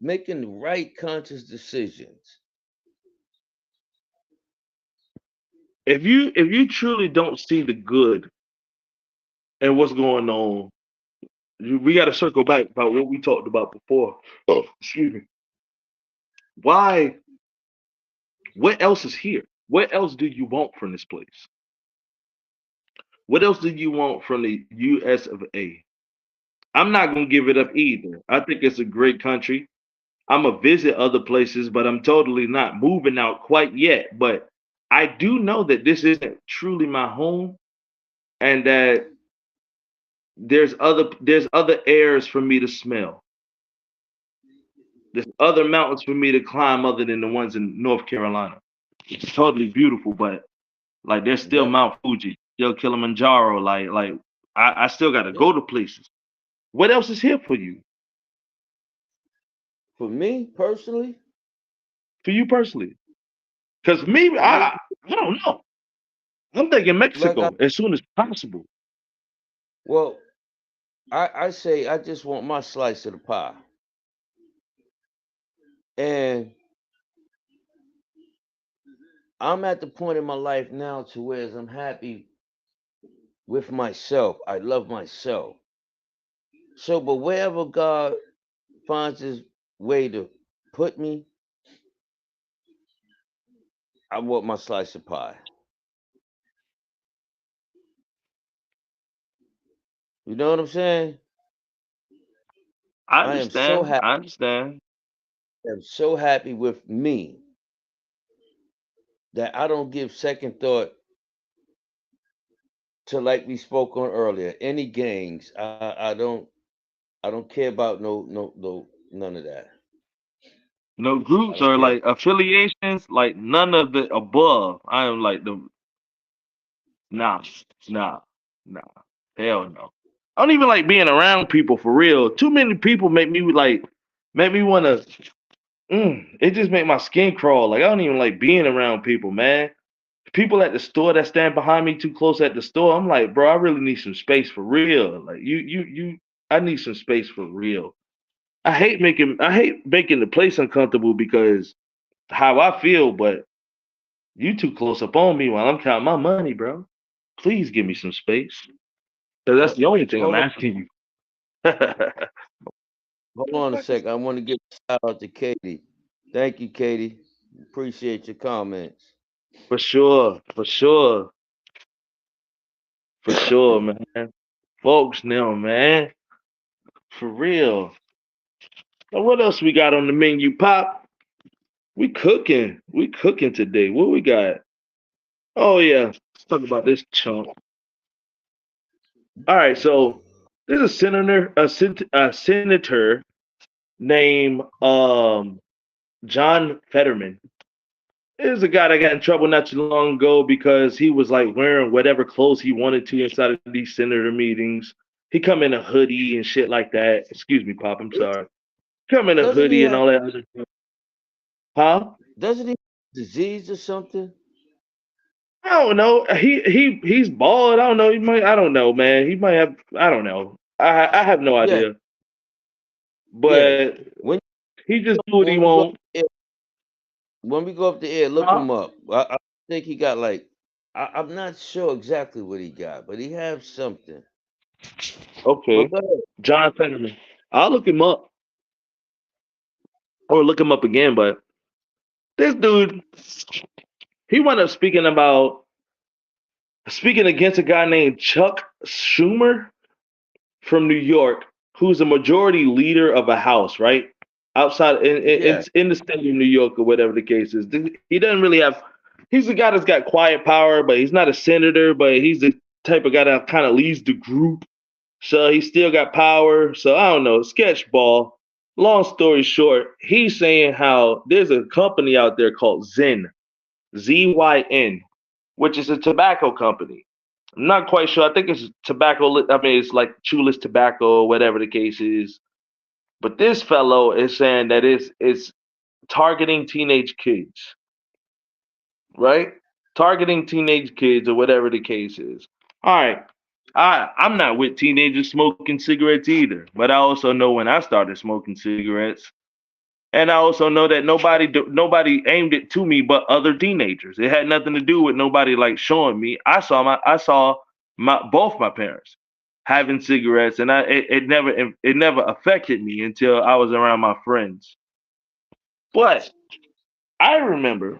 Speaker 2: making the right conscious decisions.
Speaker 1: If you truly don't see the good in what's going on, we got to circle back about what we talked about before. Oh, excuse me. Why? What else is here? What else do you want from this place? What else do you want from the U.S. of A? I'm not gonna give it up either. I think it's a great country. I'm gonna visit other places, but I'm totally not moving out quite yet. But I do know that this isn't truly my home, and that there's other airs for me to smell. There's other mountains for me to climb other than the ones in North Carolina. It's totally beautiful, but like there's still
Speaker 2: Yep.
Speaker 1: Mount Fuji, still Kilimanjaro. Like I still gotta
Speaker 2: Yep.
Speaker 1: go to places. What else is here for you?
Speaker 2: For me personally,
Speaker 1: For you personally? Because me,
Speaker 2: I make
Speaker 1: I don't know. I'm thinking
Speaker 2: like I
Speaker 1: Mexico as soon as possible.
Speaker 2: well, I say I just want my slice of the pie. And I'm at the point in my life now to where I'm happy with myself. I love myself. So, but wherever God finds his way to put me, I want my slice of pie. You know what I'm saying?
Speaker 1: I
Speaker 2: I am so
Speaker 1: understand.
Speaker 2: happy.
Speaker 1: I understand.
Speaker 2: I'm so happy with me that I don't give second thought to, like we spoke on earlier, any gangs. I don't care about no none of that.
Speaker 1: No
Speaker 2: I
Speaker 1: groups
Speaker 2: don't
Speaker 1: or
Speaker 2: care.
Speaker 1: like affiliations, like none of the above. I am like the nah, nah, nah. Hell no. I don't even like being around people for real. Too many people make me wanna it just make my skin crawl. Like I don't even like being around people, man. People at the store that stand behind me too close at the store, I'm like, bro, I really need some space for real. Like I need some space for real. I hate making the place uncomfortable because how I feel, but you too close up on me while I'm counting my money, bro. Please give me some space. Cause that's
Speaker 2: Hold,
Speaker 1: the only thing I'm
Speaker 2: hold on,
Speaker 1: asking you.
Speaker 2: hold on a second. I want to give a shout out to Katie. Thank you, Katie. Appreciate your comments.
Speaker 1: For sure, for sure, for sure, man. Folks now, man. For real. Now what else we got on the menu, Pop? We cooking. We cooking today. What we got? Oh yeah. Let's talk about this chunk. All right, so there's a senator named John Fetterman. There's a guy that got in trouble not too long ago because he was like wearing whatever clothes he wanted to inside of these senator meetings. He come in a hoodie and shit like that. Excuse me, Pop. I'm sorry. Come in a
Speaker 2: Doesn't he
Speaker 1: hoodie and
Speaker 2: have
Speaker 1: all that other stuff. Huh?
Speaker 2: doesn't he have disease or something?
Speaker 1: I don't know. He's bald. I don't know. He might. I don't know, man. He might have. I don't know. I have no
Speaker 2: Yeah,
Speaker 1: idea.
Speaker 2: yeah.
Speaker 1: But
Speaker 2: When
Speaker 1: he just do what he
Speaker 2: when we go up
Speaker 1: want.
Speaker 2: the air, when we go up the air, look
Speaker 1: Huh?
Speaker 2: him up. I think he got like I'm not sure exactly what he got, but he has something. But
Speaker 1: Okay.
Speaker 2: go ahead.
Speaker 1: John Fetterman. I'll look him up or look him up again. But this dude, he wound up speaking against a guy named Chuck Schumer from New York, who's a majority leader of a house, right? Outside
Speaker 2: Yeah,
Speaker 1: in the state of New York or whatever the case is. He doesn't really have he's a guy that's got quiet power, but he's not a senator, but he's the type of guy that kind of leads the group. So he still got power. So I don't know, sketchball. Long story short, he's saying how there's a company out there called ZYN, which is a tobacco company. I'm not quite sure. I think it's tobacco. I mean, it's like chewless tobacco, whatever the case is. But this fellow is saying that it's targeting teenage kids, right? Targeting teenage kids or whatever the case is. All right. I'm not with teenagers smoking cigarettes either, but I also know when I started smoking cigarettes, and I also know that nobody aimed it to me but other teenagers. It had nothing to do with nobody like showing me. I saw my both my parents having cigarettes, and it never affected me until I was around my friends. But I remember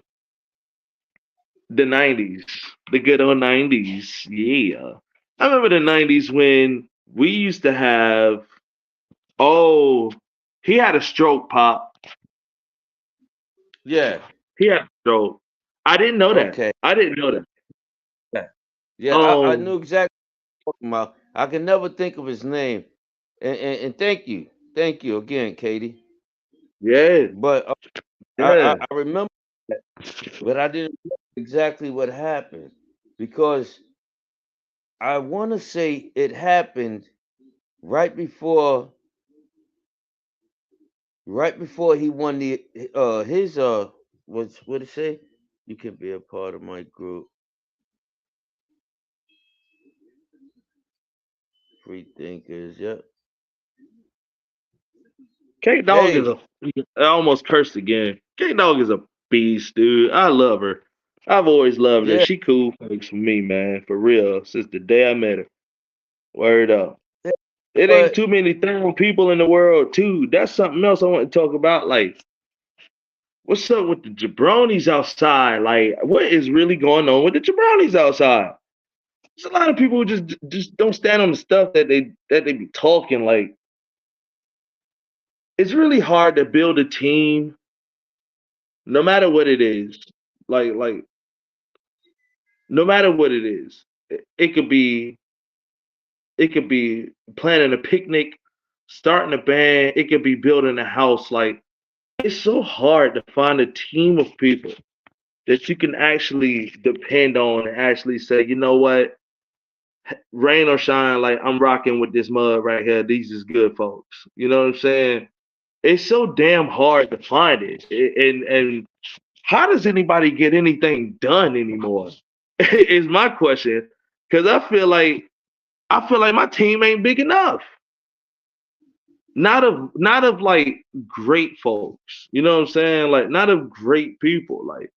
Speaker 1: the '90s, the good old '90s. Yeah, I remember the '90s when we used to have. Oh, he had a stroke, pop.
Speaker 2: Yeah.
Speaker 1: He had a stroke. I didn't know that.
Speaker 2: Okay.
Speaker 1: I didn't know that.
Speaker 2: Yeah. Yeah. I knew
Speaker 1: Um,
Speaker 2: exactly what you're talking about. I can never think of his name. And thank you. Thank you again, Katie.
Speaker 1: yeah,
Speaker 2: But
Speaker 1: yeah.
Speaker 2: I remember that, but I didn't know exactly what happened because I want to say it happened right before he won the his what it say? You can be a part of my group, free thinkers. Yep.
Speaker 1: K Dog is
Speaker 2: Hey,
Speaker 1: a. I almost cursed again. K Dog is a beast, dude. I love her. I've always loved her.
Speaker 2: yeah,
Speaker 1: She cool folks for me, man. For real. Since the day I met her. Word up. It ain't
Speaker 2: but
Speaker 1: too many thorough people in the world, too. That's something else I want to talk about. Like, what's up with the jabronis outside? Like, what is really going on with the jabronis outside? There's a lot of people who just don't stand on the stuff that they be talking. Like, it's really hard to build a team, no matter what it is. Like no matter what it is, it could be planning a picnic, starting a band. It could be building a house. Like, it's so hard to find a team of people that you can actually depend on and actually say, you know what, rain or shine, like I'm rocking with this mud right here. These is good folks. You know what I'm saying? It's so damn hard to find it. And how does anybody get anything done anymore? Is my question. Cause I feel like my team ain't big enough. Not of like great folks. You know what I'm saying? Like not of great people. Like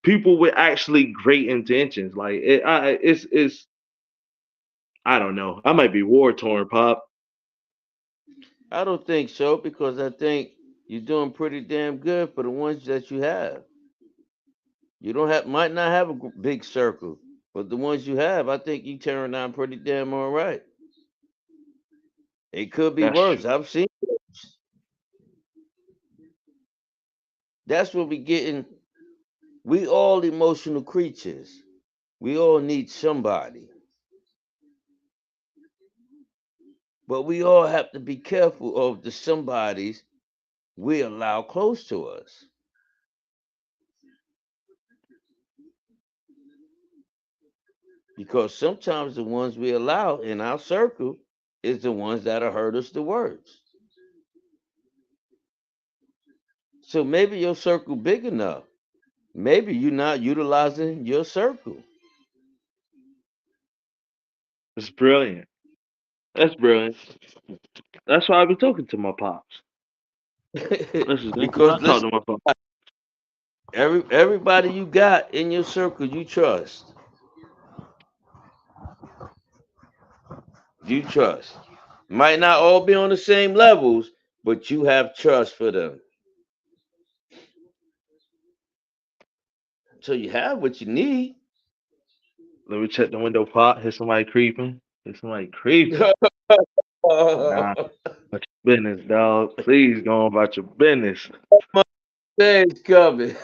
Speaker 1: people with actually great intentions. Like it's I don't know. I might be war torn, pop.
Speaker 2: I don't think so because I think you're doing pretty damn good for the ones that you have. You don't have might not have a big circle, but the ones you have, I think you tearing down pretty damn all right. It could be
Speaker 1: That's
Speaker 2: worse.
Speaker 1: true.
Speaker 2: I've seen. That's what we getting. We all emotional creatures. We all need somebody, but we all have to be careful of the somebodies we allow close to us because sometimes the ones we allow in our circle is the ones that'll hurt us the worst. So maybe your circle big enough. Maybe you're not utilizing your circle.
Speaker 1: It's brilliant. That's brilliant. That's why I be talking to my pops. That's why I
Speaker 2: Because
Speaker 1: talk
Speaker 2: listen,
Speaker 1: to my pops.
Speaker 2: everybody you got in your circle you trust. You trust. Might not all be on the same levels, but you have trust for them. So you have what you need.
Speaker 1: Let me check the window, pop. Hear somebody creeping. Hear somebody creeping. Nah, about your business, dog. Please go on about your business.
Speaker 2: Things coming.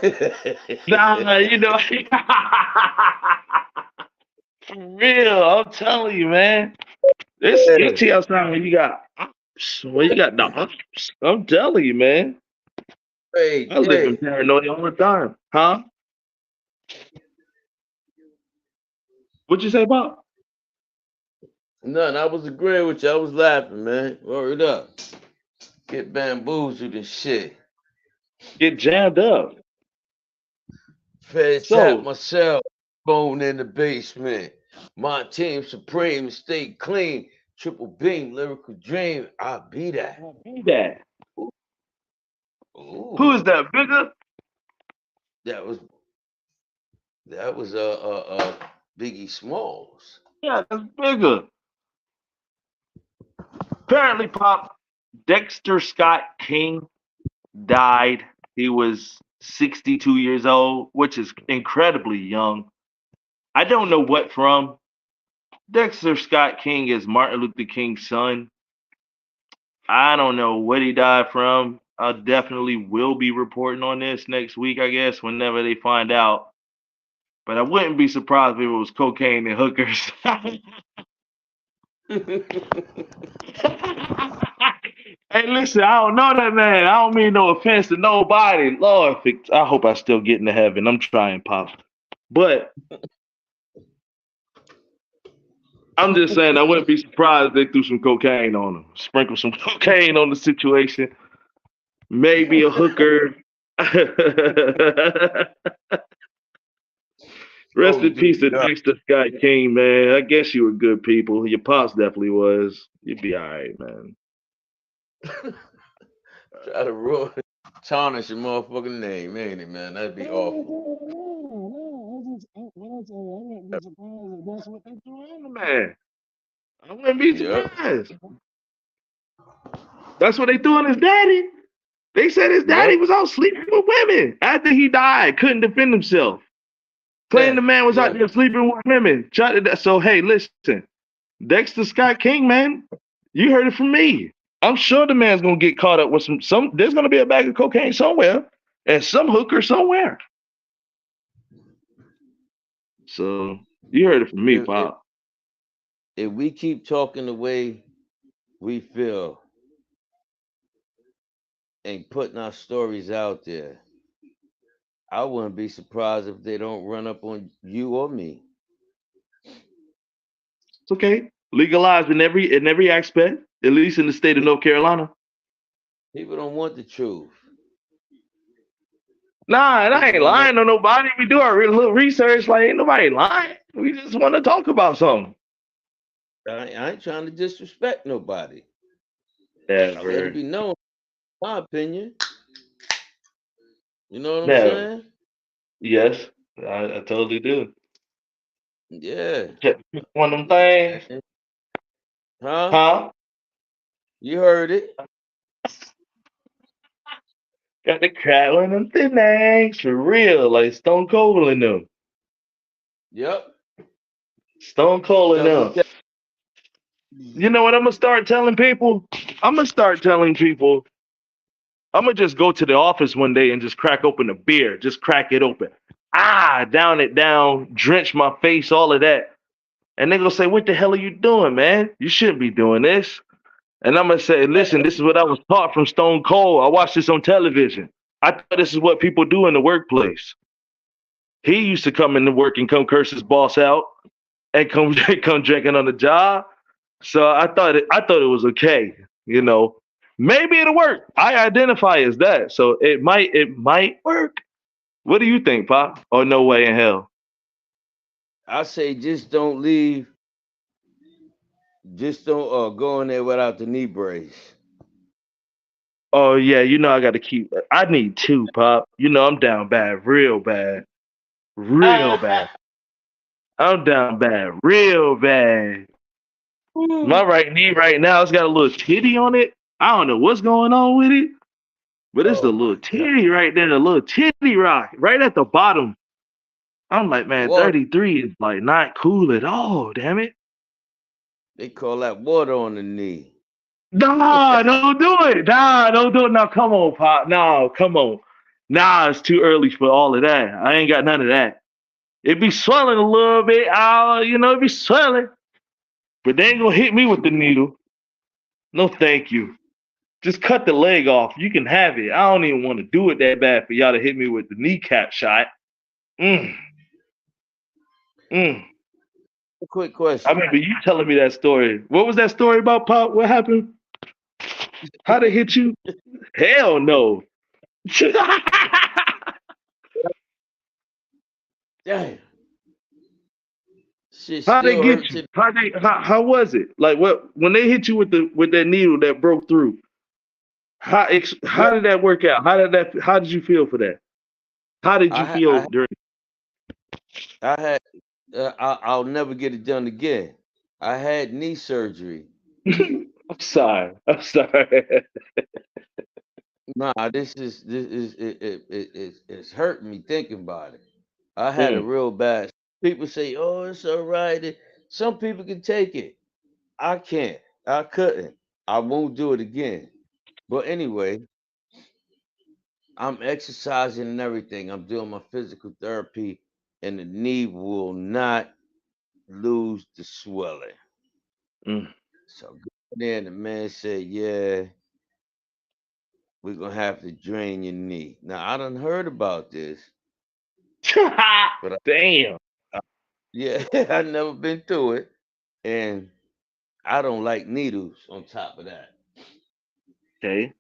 Speaker 1: Nah, for real. I'm telling you, man. It's
Speaker 2: Yeah.
Speaker 1: sketchy outside when you got ops. When you got the ops. I'm telling you, man.
Speaker 2: Hey,
Speaker 1: I live in
Speaker 2: hey.
Speaker 1: paranoia all the time. Huh? What you say, Bob?
Speaker 2: None. I was agreeing with you. I was laughing, man. Word up. Get bamboozled and shit.
Speaker 1: Get jammed up.
Speaker 2: Fed tap
Speaker 1: So,
Speaker 2: myself. Bone in the basement. My team supreme, stay clean. Triple beam, lyrical dream. I'll be that.
Speaker 1: Be that. Who is
Speaker 2: Ooh,
Speaker 1: that? Bigger?
Speaker 2: that was that was Biggie Smalls.
Speaker 1: Yeah, that's bigger. Apparently, Pop, Dexter Scott King died. He was 62 years old, which is incredibly young. I don't know what from. Dexter Scott King is Martin Luther King's son. I don't know what he died from. I definitely will be reporting on this next week, I guess, whenever they find out. But I wouldn't be surprised if it was cocaine and hookers. Hey, listen, I don't know that man. I don't mean no offense to nobody. Lord, I hope I still get into heaven. I'm trying, Pop. But I'm just saying, I wouldn't be surprised if they threw some cocaine on him, sprinkle some cocaine on the situation, maybe a hooker. Rest
Speaker 2: Oh,
Speaker 1: in
Speaker 2: dude,
Speaker 1: peace to
Speaker 2: yeah.
Speaker 1: Dexter Scott King, man. I guess you were good people. Your pops definitely was. You'd be all right, man.
Speaker 2: Try to ruin, tarnish your motherfucking name, ain't it, man? That'd be awful.
Speaker 1: That's what they threw on the man. I wouldn't be
Speaker 2: Yep.
Speaker 1: surprised. That's what they threw on his daddy. They said his
Speaker 2: Yep.
Speaker 1: daddy was out sleeping with women after he died, couldn't defend himself. Claimed
Speaker 2: Yes.
Speaker 1: the man was out
Speaker 2: Yes.
Speaker 1: there sleeping with women. So hey, listen, Dexter Scott King, man, you heard it from me. I'm sure the man's gonna get caught up with some. There's gonna be a bag of cocaine somewhere and some hooker somewhere. So you heard it from me,
Speaker 2: If, if
Speaker 1: Pop.
Speaker 2: if we keep talking the way we feel and putting our stories out there, I wouldn't be surprised if they don't run up on you or me.
Speaker 1: It's okay. Legalized in every aspect, at least in the state of
Speaker 2: Pe-
Speaker 1: North Carolina.
Speaker 2: People don't want the truth.
Speaker 1: Nah, and I
Speaker 2: People
Speaker 1: ain't
Speaker 2: don't want.
Speaker 1: lying to nobody. We do our little research. Like ain't nobody lying. We just want to talk about something.
Speaker 2: I ain't trying to disrespect nobody. Let it
Speaker 1: Never,
Speaker 2: be known, my opinion. You know what I'm
Speaker 1: never.
Speaker 2: saying?
Speaker 1: Yes, I totally do.
Speaker 2: Yeah.
Speaker 1: One of them things,
Speaker 2: And- Huh?
Speaker 1: huh?
Speaker 2: You heard it.
Speaker 1: Got the crack one of them thin things for real, like Stone Cold in them.
Speaker 2: Yep.
Speaker 1: Stone Cold in
Speaker 2: Tell me
Speaker 1: them.
Speaker 2: that.
Speaker 1: You know what I'm gonna start telling people? I'm gonna start telling people. I'm gonna just go to the office one day and just crack open a beer, just crack it open. Down it down, drench my face, all of that. And they gonna say, "What the hell are you doing, man? You shouldn't be doing this." And I'm gonna say, "Listen, this is what I was taught from Stone Cold. I watched this on television. I thought this is what people do in the workplace. He used to come into work and come curse his boss out and come come drinking on the job. So I thought it was okay, you know. Maybe it'll work. I identify as that, so it might work. What do you think, Pop? Or no way in hell?
Speaker 2: I say just don't leave. Just don't go in there without the knee brace.
Speaker 1: Oh yeah, I got to keep. I need two, Pop. I'm down bad, real bad, real bad. I'm down bad, real bad. My right knee right now, it's got a little titty on it. I don't know what's going on with it, but it's a
Speaker 2: Oh
Speaker 1: little
Speaker 2: my God.
Speaker 1: titty right there, a little titty rock right at the bottom. I'm like, man,
Speaker 2: Water.
Speaker 1: 33 is like not cool at all. Damn it.
Speaker 2: They call that water on the knee.
Speaker 1: Nah, don't do it. Nah, don't do it. Now, come on, Pop. No, come on. Nah, it's too early for all of that. I ain't got none of that. It be swelling a little bit. It be swelling. But they ain't gonna hit me with the needle. No, thank you. Just cut the leg off. You can have it. I don't even want to do it that bad for y'all to hit me with the kneecap shot. Mm, mm.
Speaker 2: Quick
Speaker 1: I
Speaker 2: question.
Speaker 1: remember you telling me that story. What was that story about, Pop? What happened? How they hit you? Hell no.
Speaker 2: Damn. Shit
Speaker 1: How they
Speaker 2: still
Speaker 1: get
Speaker 2: hurt
Speaker 1: you?
Speaker 2: to.
Speaker 1: How was it? Like what when they hit you with that needle that broke through? How
Speaker 2: Well,
Speaker 1: did that work out? How did you feel for that? How did
Speaker 2: I
Speaker 1: you
Speaker 2: ha-
Speaker 1: feel
Speaker 2: I
Speaker 1: during?
Speaker 2: I had I'll never get it done again. I had knee surgery.
Speaker 1: I'm sorry. I'm sorry.
Speaker 2: Nah, this is it's hurting me thinking about it. I had a
Speaker 1: Mm.
Speaker 2: real bad. People say, "Oh, it's all right." Some people can take it. I can't. I couldn't. I won't do it again. But anyway, I'm exercising and everything. I'm doing my physical therapy, and the knee will not lose the swelling.
Speaker 1: Mm.
Speaker 2: So then the man said, "Yeah, we're gonna have to drain your knee." Now I done heard about this, but
Speaker 1: Damn.
Speaker 2: yeah, I never been through it, and I don't like needles. On top of that,
Speaker 1: Okay.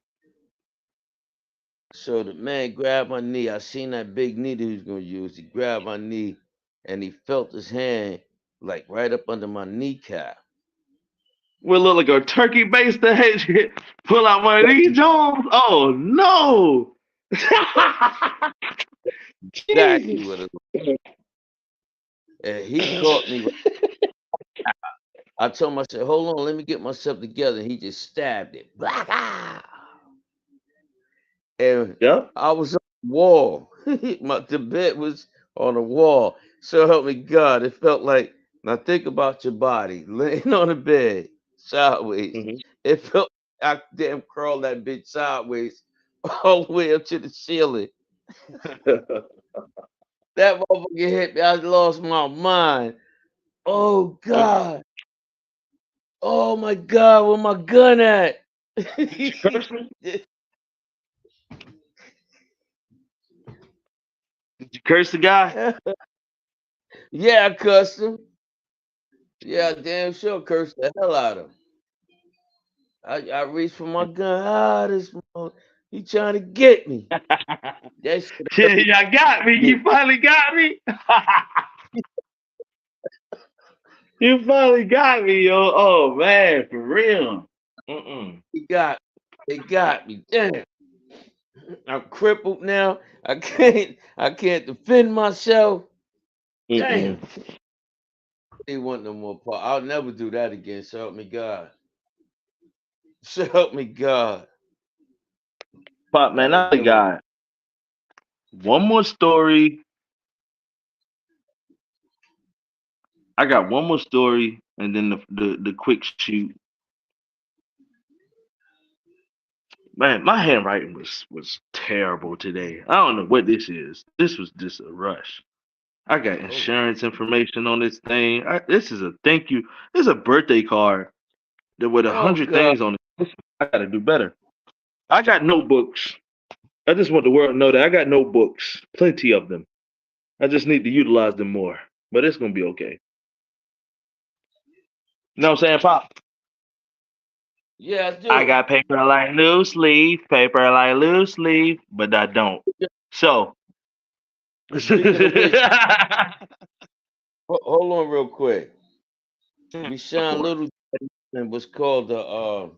Speaker 2: so the man grabbed my knee. I seen that big needle he was gonna use. He grabbed my knee, and he felt his hand like right up under my kneecap.
Speaker 1: We look like a turkey baster. Hey, pull out one of these Jones. Oh no.
Speaker 2: Exactly
Speaker 1: Jesus.
Speaker 2: what it was. And he caught me. I told him, I said, "Hold on, let me get myself together." And he just stabbed it. Blah, blah. And
Speaker 1: Yep.
Speaker 2: I was on the wall. The bed was on the wall. So help me God. It felt like, now think about your body laying on the bed sideways.
Speaker 1: Mhm.
Speaker 2: It felt like I damn crawled that bitch sideways all the way up to the ceiling. That motherfucker hit me. I lost my mind. Oh God. Oh my God. Where my gun at?
Speaker 1: Did you curse me? Did you curse the guy?
Speaker 2: Yeah, I cussed him. Yeah, I damn sure cursed the hell out of him. I reached for my gun. He trying to get me. That shit hurt
Speaker 1: Yeah, y'all got me.
Speaker 2: me.
Speaker 1: You finally got me. You finally got me, yo. Oh man, for real. Mm-mm.
Speaker 2: He got they got me. Damn. I'm crippled now. I can't defend myself. Damn.
Speaker 1: Mm-mm.
Speaker 2: He want no more part. I'll never do that again. So help me God. So help me God.
Speaker 1: But
Speaker 2: I
Speaker 1: man,
Speaker 2: don't
Speaker 1: I
Speaker 2: do it.
Speaker 1: got one more story. I got one more story, and then the quick shoot. Man, my handwriting was terrible today. I don't know what this is. This was just a rush. I got
Speaker 2: Oh,
Speaker 1: insurance information on this thing. This is a thank you. This is a birthday card that with a
Speaker 2: oh
Speaker 1: hundred
Speaker 2: God.
Speaker 1: things on it. I gotta do better. I got notebooks. I just want the world to know that I got notebooks, plenty of them. I just need to utilize them more. But it's gonna be okay. You know what I'm saying, Pop?
Speaker 2: Yeah, I
Speaker 1: I
Speaker 2: do.
Speaker 1: got paper like loose leaf, paper like loose leaf, but I don't. So
Speaker 2: Speaking of which, hold on real quick. We
Speaker 1: go
Speaker 2: shine
Speaker 1: for it.
Speaker 2: little and what's called the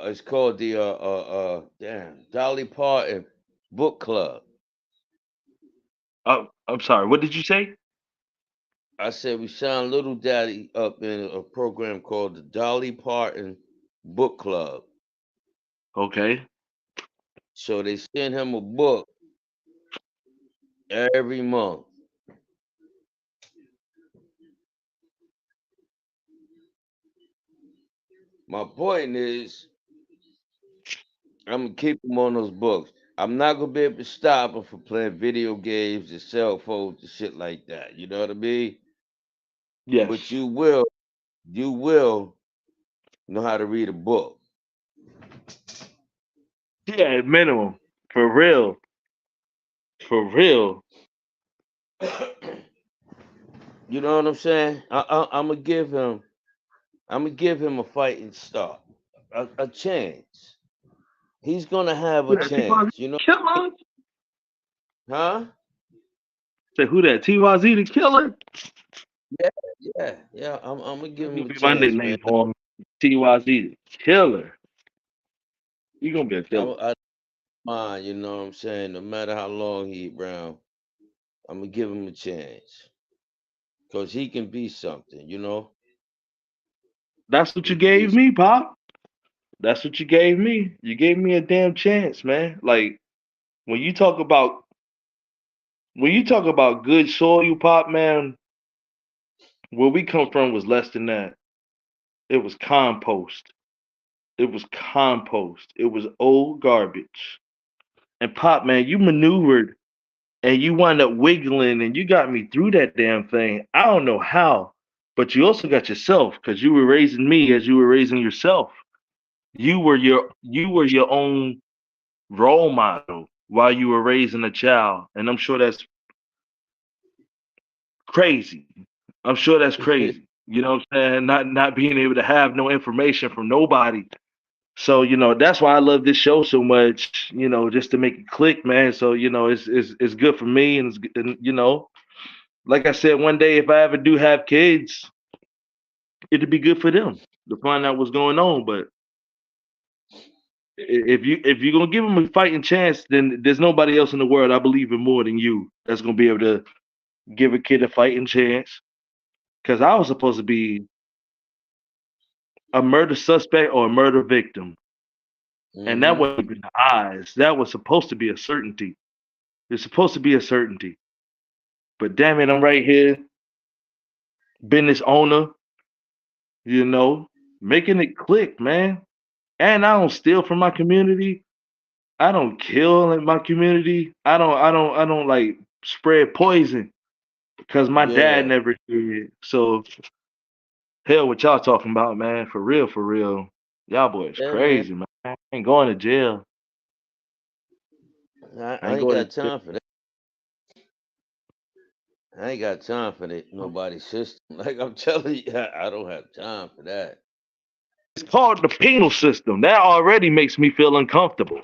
Speaker 2: it's called the damn Dolly Parton book club.
Speaker 1: Oh, I'm sorry. What did you say?
Speaker 2: I said we shine little daddy up in a program called the Dolly Parton book club.
Speaker 1: Okay.
Speaker 2: So they send him a book every month. My point is I'm gonna keep him on those books. I'm not gonna be able to stop him from playing video games and cell phones and shit like that. You know what I mean? But
Speaker 1: Yes.
Speaker 2: you will know how to read a book.
Speaker 1: Yeah, minimum. For real. For real.
Speaker 2: You know what I'm saying? I'm gonna give him. I'm gonna give him a fighting start, a chance. He's gonna have
Speaker 1: Who
Speaker 2: a
Speaker 1: that T-Y-Z
Speaker 2: chance. You know,
Speaker 1: killer?
Speaker 2: huh?
Speaker 1: Say who that T-Y-Z the killer?
Speaker 2: Yeah, yeah, yeah. I'm gonna give
Speaker 1: That's
Speaker 2: him
Speaker 1: gonna
Speaker 2: a
Speaker 1: be my
Speaker 2: chance, man.
Speaker 1: nickname for him. TYZ Killer. You gonna be a killer.
Speaker 2: I mind, you know what I'm saying? No matter how long he around, I'm gonna give him a chance. Cause he can be something, you know?
Speaker 1: That's what you
Speaker 2: He can be
Speaker 1: gave me, Pop. That's what you gave me. You gave me a damn chance, man. Like when you talk about when you talk about good soil, Pop, man, where we come from was less than that. It was compost. It was compost. It was old garbage. And Pop, man, you maneuvered and you wound up wiggling and you got me through that damn thing. I don't know how, but you also got yourself because you were raising me as you were raising yourself. You were your own role model while you were raising a child, and I'm sure that's crazy. I'm sure that's crazy. You know what I'm saying? Not being able to have no information from nobody. So, that's why I love this show so much, just to make it click, man. So, it's good for me and like I said, one day if I ever do have kids, it'd be good for them to find out what's going on. But if you're gonna give them a fighting chance, then there's nobody else in the world I believe in more than you that's gonna be able to give a kid a fighting chance. Because I was supposed to be a murder suspect or a murder victim, and that
Speaker 2: Hmm.
Speaker 1: wasn't even the eyes. That was supposed to be a certainty. It's supposed to be a certainty. But damn it, I'm right here, business owner, you know, making it click, man. And I don't steal from my community. I don't kill in my community. I don't like spread poison because my dad
Speaker 2: Yeah,
Speaker 1: never did. So hell what y'all talking about, man. For real, for real. Y'all boys
Speaker 2: yeah, man.
Speaker 1: crazy, man. I ain't going to jail. I
Speaker 2: I
Speaker 1: ain't
Speaker 2: ain't
Speaker 1: going to
Speaker 2: got
Speaker 1: jail.
Speaker 2: time for that. I ain't got time for that. Nobody's system. Like I'm telling you, I don't have time for that.
Speaker 1: It's called the penal system. That already makes me feel uncomfortable.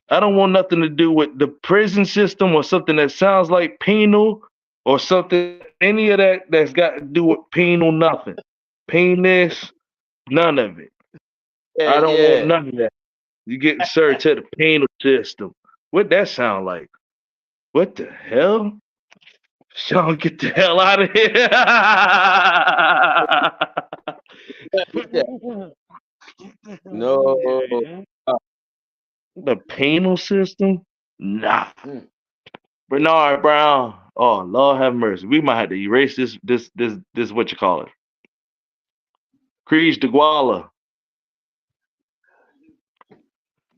Speaker 1: I don't want nothing to do with the prison system or something that sounds like penal or something, any of that that's got to do with penal nothing. Penis, none of it.
Speaker 2: Yeah,
Speaker 1: I don't want
Speaker 2: yeah.
Speaker 1: none of that. You getting served to the penal system. What that sound like? What the hell? Sean, get the hell out of here. Get
Speaker 2: Yeah.
Speaker 1: the hell out of
Speaker 2: No.
Speaker 1: here, man. The penal system? Nah.
Speaker 2: Mm.
Speaker 1: Bernard Brown. Oh, Lord have mercy. We might have to erase this what you call it. Creed DeGuala.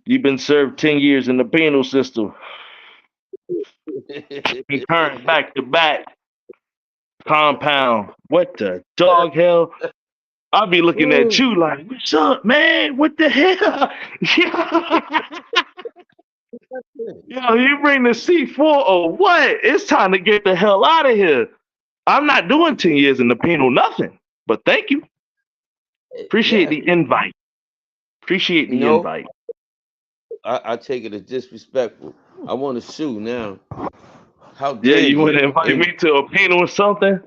Speaker 1: You've been served 10 years in the penal system. Concurrent back to back compound. What the dog hell? I'll be looking at
Speaker 2: Ooh.
Speaker 1: you like, what's up, man? What the hell? Yo, you bring the C4 or what? It's time to get the hell out of here. I'm not doing 10 years in the penal, nothing. But thank you. Appreciate
Speaker 2: Yeah.
Speaker 1: the invite. Appreciate
Speaker 2: You
Speaker 1: the
Speaker 2: know,
Speaker 1: invite.
Speaker 2: I take it as disrespectful. I want to sue now. How
Speaker 1: Yeah,
Speaker 2: dare
Speaker 1: you want to
Speaker 2: you?
Speaker 1: invite me to a penal or something?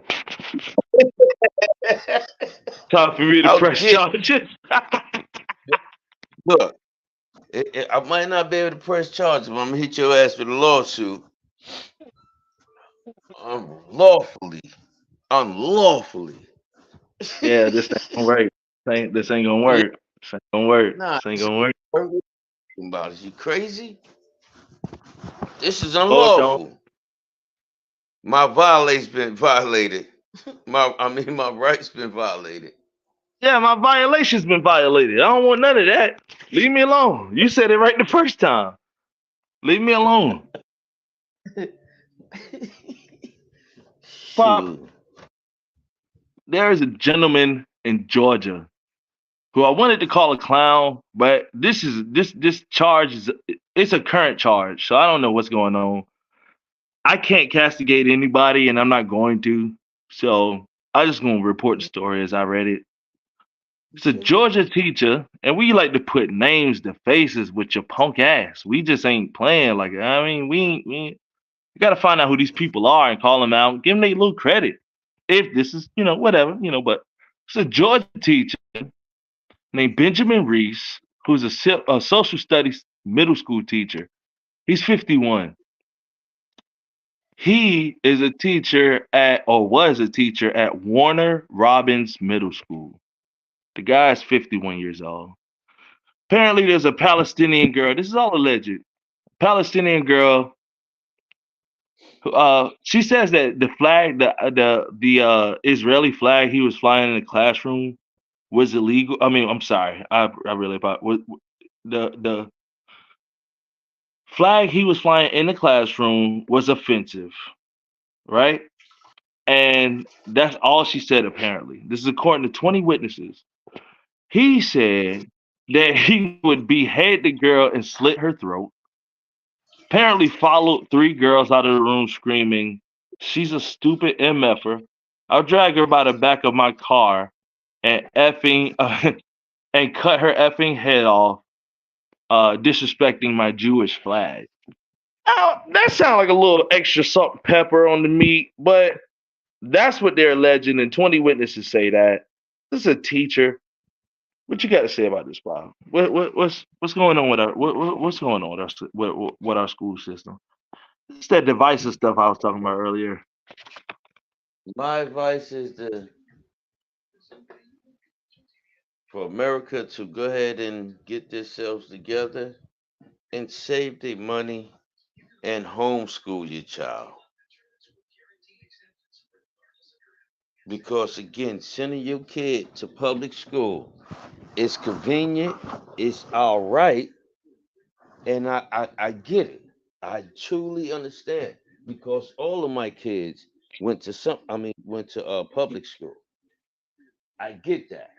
Speaker 1: Time for me to
Speaker 2: How
Speaker 1: press
Speaker 2: dare
Speaker 1: charges.
Speaker 2: look? I might not be able to press charges, but I'm gonna hit your ass with a lawsuit. Unlawfully. Unlawfully.
Speaker 1: Yeah, this ain't gonna work. This ain't gonna
Speaker 2: Yeah,
Speaker 1: work. This ain't gonna work.
Speaker 2: nah,
Speaker 1: This ain't
Speaker 2: this
Speaker 1: gonna work.
Speaker 2: what we talking about. Is you crazy? This is
Speaker 1: Lord don't.
Speaker 2: unlawful. My violate's been violated. My rights been violated.
Speaker 1: Yeah, my violation's been violated. I don't want none of that. Leave me alone. You said it right the first time. Leave me alone. Pop,
Speaker 2: Shoot.
Speaker 1: there is a gentleman in Georgia who I wanted to call a clown, but this charge is it's a current charge, so I don't know what's going on. I can't castigate anybody, and I'm not going to. So I just gonna report the story as I read it. It's a Georgia teacher, and we like to put names to faces with your punk ass. We just ain't playing like I mean, we gotta find out who these people are and call them out. Give them a little credit. if this is, whatever, but it's a Georgia teacher named Benjamin Reese, who's a social studies middle school teacher. He's 51. He is a teacher at, or was a teacher at Warner Robins Middle School. The guy's 51 years old. Apparently, there's a Palestinian girl. This is all alleged. Palestinian girl. She says that the flag, the Israeli flag he was flying in the classroom was illegal. I mean, I'm sorry. I really about the flag he was flying in the classroom was offensive, right? And that's all she said. Apparently, this is according to 20 witnesses. He said that he would behead the girl and slit her throat. Apparently, followed three girls out of the room screaming, "She's a stupid MFer. I'll drag her by the back of my car and effing and cut her effing head off, disrespecting my Jewish flag." That sounds like a little extra salt and pepper on the meat, but that's what they're alleging, and 20 witnesses say that. This is a teacher. What you got to say about this, Bob? What's going on with what's going on with with our school system? It's that divisive stuff I was talking about earlier.
Speaker 2: My advice is for America to go ahead and get themselves together and save their money and homeschool your child. Because again, sending your kid to public school is convenient, it's all right, and I get it. I truly understand because all of my kids went to public school. I get that.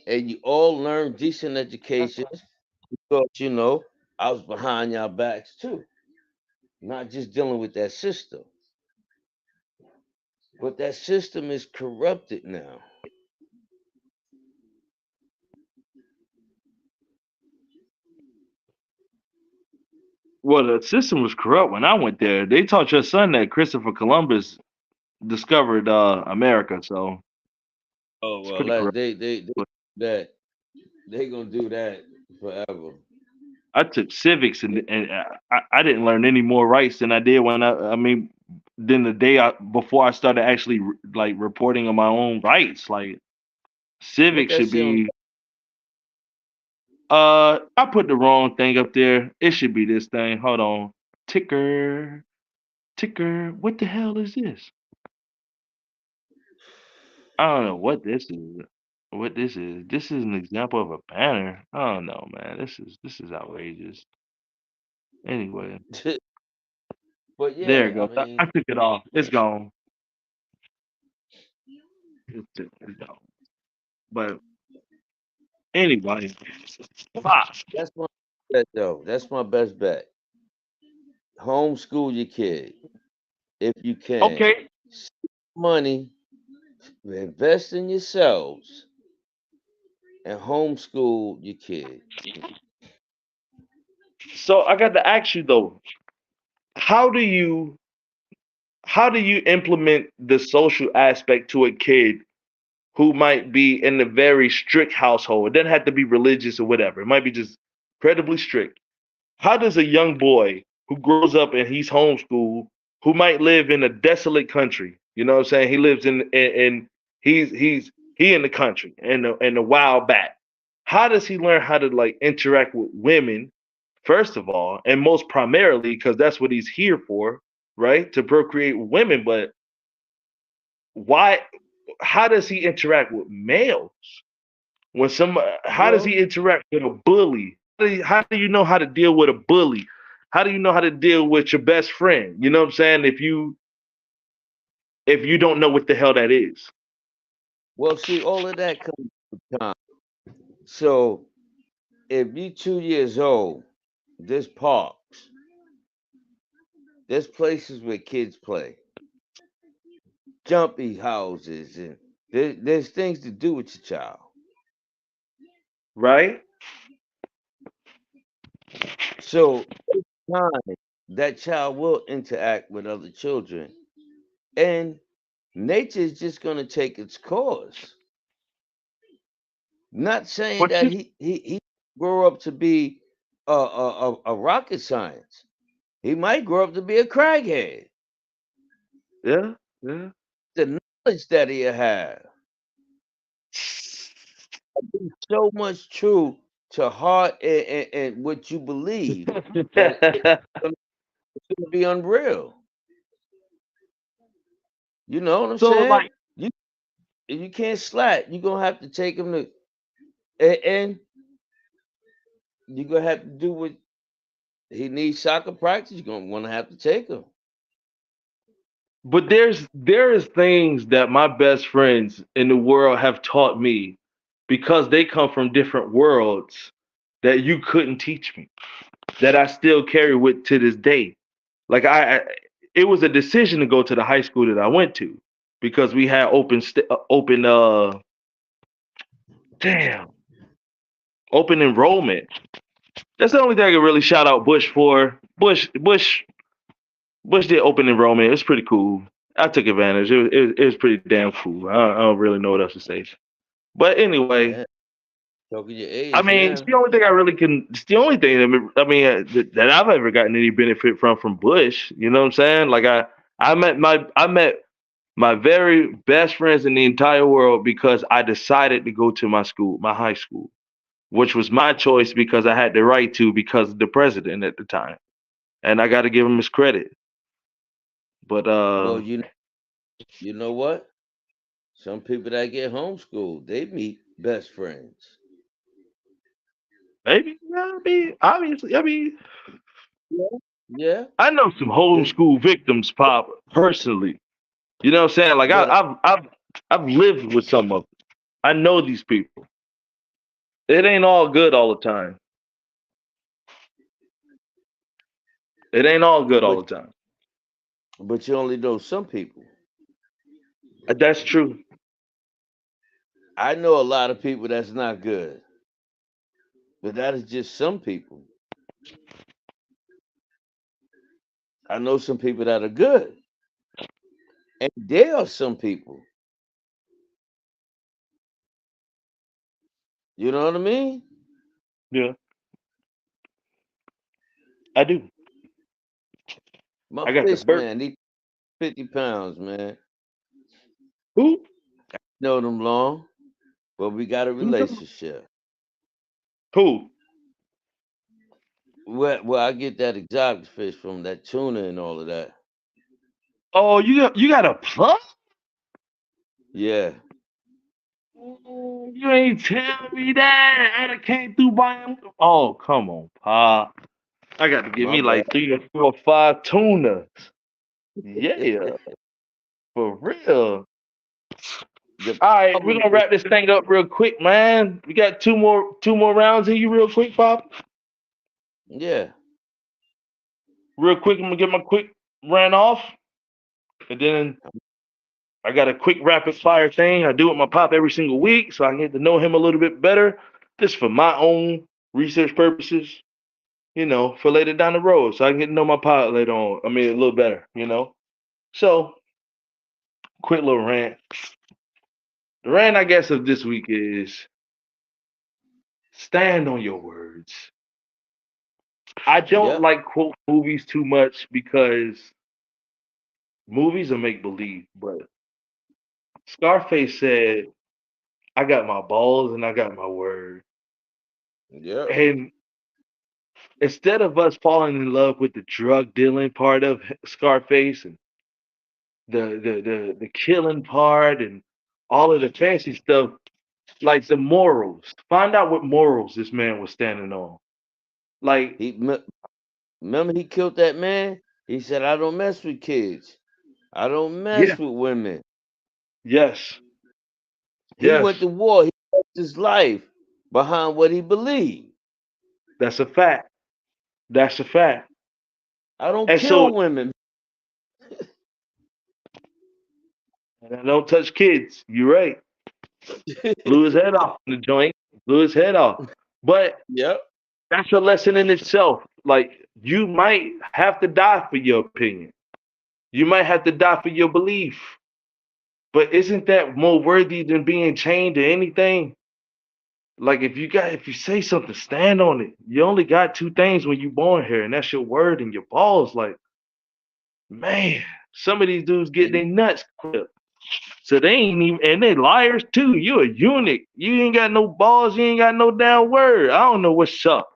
Speaker 2: And you all learn decent education because I was behind y'all backs too. Not just dealing with that system. But that system is corrupted now.
Speaker 1: Well, the system was corrupt when I went there. They taught your son that Christopher Columbus discovered America, so
Speaker 2: Oh
Speaker 1: it's
Speaker 2: well,
Speaker 1: pretty corrupt.
Speaker 2: that they gonna do that forever.
Speaker 1: I took civics and I didn't learn any more rights than I did when I mean than the day before I started actually like reporting on my own rights. Like
Speaker 2: What
Speaker 1: civics
Speaker 2: that
Speaker 1: should
Speaker 2: shit on?
Speaker 1: be I put the wrong thing up there. It should be this thing. Hold on. Ticker ticker. What the hell is this? I don't know what this is. What this is. This is an example of a banner. I don't know, man. This is outrageous. Anyway,
Speaker 2: But
Speaker 1: there
Speaker 2: yeah,
Speaker 1: it
Speaker 2: I
Speaker 1: goes. I
Speaker 2: mean,
Speaker 1: took it off. It's gone. It's gone. But anyway, fuck.
Speaker 2: that's my bet though. That's my best bet. Homeschool your kid if you can.
Speaker 1: Okay.
Speaker 2: Save money, invest in yourselves, and homeschool your kid.
Speaker 1: So I got to ask you though, how do you how do you implement the social aspect to a kid who might be in a very strict household? It doesn't have to be religious or whatever. It might be just incredibly strict. How does a young boy who grows up and he's homeschooled, who might live in a desolate country, you know what I'm saying? He lives in he in the country in the wild back. How does he learn how to like interact with women first of all, and most primarily because that's what he's here for, right? To procreate with women, but why how does he interact with males? When some how does he
Speaker 2: Well,
Speaker 1: interact with a bully? How do you know how to deal with a bully? How do you know how to deal with your best friend? You know what I'm saying? If you don't know what the hell that is.
Speaker 2: see, all of that comes with time. So if you 2 years old, there's parks, there's places where kids play, jumpy houses, and there's things to do with your child.
Speaker 1: Right?
Speaker 2: So time that child will interact with other children, and Nature is just gonna take its course. Not saying
Speaker 1: But
Speaker 2: that
Speaker 1: you,
Speaker 2: he grow up to be a rocket science. He might grow up to be a crackhead.
Speaker 1: yeah, yeah.
Speaker 2: The knowledge that he'll have so much true to heart and what you believe that it's gonna be unreal. You know what I'm
Speaker 1: So
Speaker 2: saying?
Speaker 1: like,
Speaker 2: You can't slack. You're gonna have to take him to and you're gonna have to do what he needs soccer practice. You're gonna wanna have to take him.
Speaker 1: but there is things that my best friends in the world have taught me because they come from different worlds that you couldn't teach me, that I still carry with to this day. Like it was a decision to go to the high school that I went to because we had open damn open enrollment. That's the only thing I can really shout out Bush for. Bush did open enrollment. It was pretty cool. I took advantage. It was pretty damn cool. I don't really know what else to say. But anyway,
Speaker 2: Yeah, talking your
Speaker 1: I
Speaker 2: age
Speaker 1: mean, it's
Speaker 2: now.
Speaker 1: the only thing I really can. It's the only thing that I've ever gotten any benefit from Bush. You know what I'm saying? Like I met my very best friends in the entire world because I decided to go to my school, my high school, which was my choice because I had the right to because of the president at the time, and I got to give him his credit. But
Speaker 2: Well, you know what? Some people that get homeschooled, they meet best friends.
Speaker 1: maybe, yeah, I mean, obviously, I mean,
Speaker 2: Yeah. Yeah.
Speaker 1: I know some
Speaker 2: The-
Speaker 1: homeschool victims, Pop, personally. You know what I'm saying? Like
Speaker 2: But
Speaker 1: I've lived with some of them. I know these people. It ain't all good all the time. It ain't all good
Speaker 2: but
Speaker 1: all the time.
Speaker 2: but you only know some people.
Speaker 1: That's true.
Speaker 2: I know a lot of people that's not good, but that is just some people. I know some people that are good, and there are some people. You know what I mean?
Speaker 1: Yeah, I do.
Speaker 2: My
Speaker 1: I got the
Speaker 2: fish
Speaker 1: burp.
Speaker 2: man, he 50 pounds, man.
Speaker 1: Who?
Speaker 2: Know them long, but we got a
Speaker 1: Who?
Speaker 2: relationship.
Speaker 1: Who?
Speaker 2: Well, I get that exotic fish from that tuna and all of that.
Speaker 1: Oh, you got a plug?
Speaker 2: Yeah,
Speaker 1: Oh, you ain't tell me that. I done came through by him. Oh, come on, Pa. I got to give
Speaker 2: my
Speaker 1: me
Speaker 2: bad.
Speaker 1: like 3 or 4 or 5 tunas. Yeah, for real.
Speaker 2: The
Speaker 1: All right, we're
Speaker 2: problem
Speaker 1: gonna
Speaker 2: is,
Speaker 1: wrap this thing up real quick, man. We got two more rounds in you real quick, Pop.
Speaker 2: yeah,
Speaker 1: Real quick, I'm gonna get my quick run off, and then I got a quick rapid fire thing I do with my pop every single week, so I get to know him a little bit better, just for my own research purposes. For later down the road, so I can get to know my pop later on. I mean, a little better. So, quick little rant. The rant, I guess, of this week is stand on your words. I don't
Speaker 2: yep.
Speaker 1: like quote movies too much because movies are make believe, but Scarface said, I got my balls and I got my word.
Speaker 2: Yep.
Speaker 1: And instead of us falling in love with the drug dealing part of Scarface and the killing part and all of the fancy stuff, like the morals, find out what morals this man was standing on. Like,
Speaker 2: He remember he killed that man. He said, "I don't mess with kids. I don't
Speaker 1: yeah,
Speaker 2: mess with women."
Speaker 1: yes,
Speaker 2: He
Speaker 1: yes,
Speaker 2: went to war. He lost his life behind what he believed.
Speaker 1: that's a fact. That's a fact.
Speaker 2: I don't
Speaker 1: And so,
Speaker 2: kill women.
Speaker 1: and I don't touch kids. You're right. Blew his head off in the joint. Blew his head off. But
Speaker 2: Yep.
Speaker 1: that's a lesson in itself. Like, you might have to die for your opinion. You might have to die for your belief. But isn't that more worthy than being chained to anything? Like if you say something, stand on it. You only got two things when you born here, and that's your word and your balls. Like, man, some of these dudes get their nuts clipped. So they ain't even, and they liars too. You a eunuch. You ain't got no balls. You ain't got no damn word. I don't know what's up,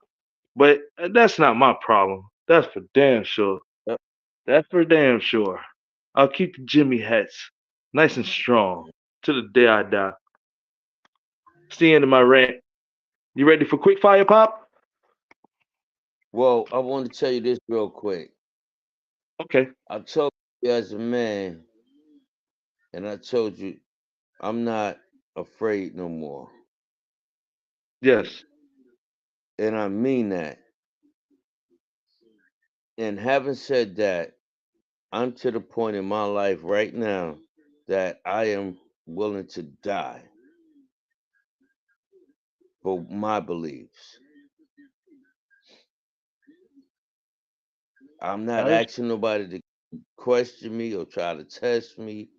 Speaker 1: but that's not my problem. That's for damn sure.
Speaker 2: Yep.
Speaker 1: That's for damn sure. I'll keep the Jimmy hats nice and strong to the day I die. It's the end of my rant. You ready for quick fire pop?
Speaker 2: Well, I want to tell you this real quick.
Speaker 1: Okay.
Speaker 2: I told you as a man, and I told you I'm not afraid no more.
Speaker 1: Yes.
Speaker 2: And I mean that. And having said that, I'm to the point in my life right now that I am willing to die for my beliefs. I'm not
Speaker 1: I
Speaker 2: asking nobody to question me or try to test me.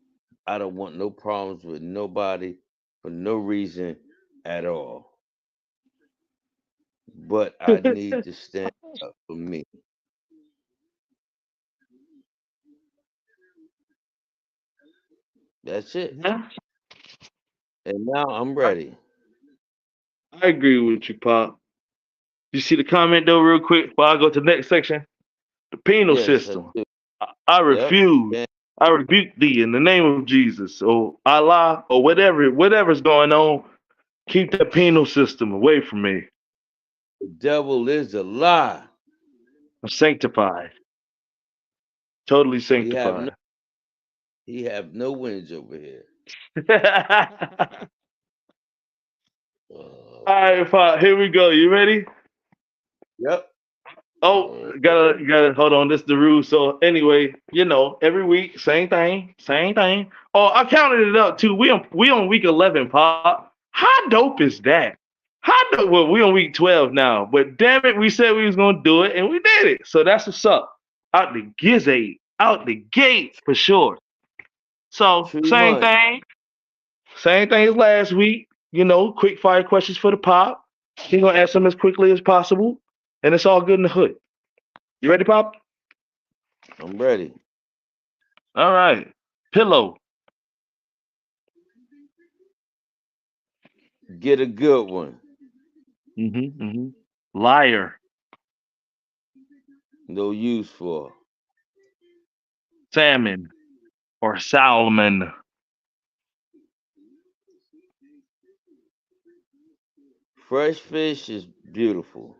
Speaker 2: I don't want no problems with nobody for no reason at all. But I need to stand up for me. That's it.
Speaker 1: Yeah,
Speaker 2: And now I'm
Speaker 1: I,
Speaker 2: ready.
Speaker 1: I agree with you, Pop. You see the comment though, real quick before I go to the next section? The penal
Speaker 2: Yes, I
Speaker 1: system.
Speaker 2: do.
Speaker 1: I
Speaker 2: Yep.
Speaker 1: refuse.
Speaker 2: And
Speaker 1: I rebuke thee in the name of Jesus or Allah or whatever's going on. Keep that penal system away from me.
Speaker 2: the devil is a lie.
Speaker 1: I'm sanctified, totally
Speaker 2: He have no
Speaker 1: sanctified.
Speaker 2: he have no wins over here.
Speaker 1: All
Speaker 2: Uh,
Speaker 1: right, Pop. Here we go. You ready?
Speaker 2: yep.
Speaker 1: Oh,
Speaker 2: Uh,
Speaker 1: gotta hold on. This is the rule. So anyway, every week, same thing, same thing. Oh, I counted it up too. We on week 11, Pop. How dope is that? How dope? Well, we on week 12 now, but damn it, we said we was gonna do it, and we did it. So that's what's up. Out the gizade, out the gate for sure. So
Speaker 2: 3 months.
Speaker 1: same thing as last week. Quick fire questions for the pop. He's gonna answer them as quickly as possible, and it's all good in the hood. You ready, Pop?
Speaker 2: I'm ready.
Speaker 1: All right. Pillow.
Speaker 2: Get a good one.
Speaker 1: Liar.
Speaker 2: No use for.
Speaker 1: Salmon or salmon.
Speaker 2: Fresh fish is beautiful.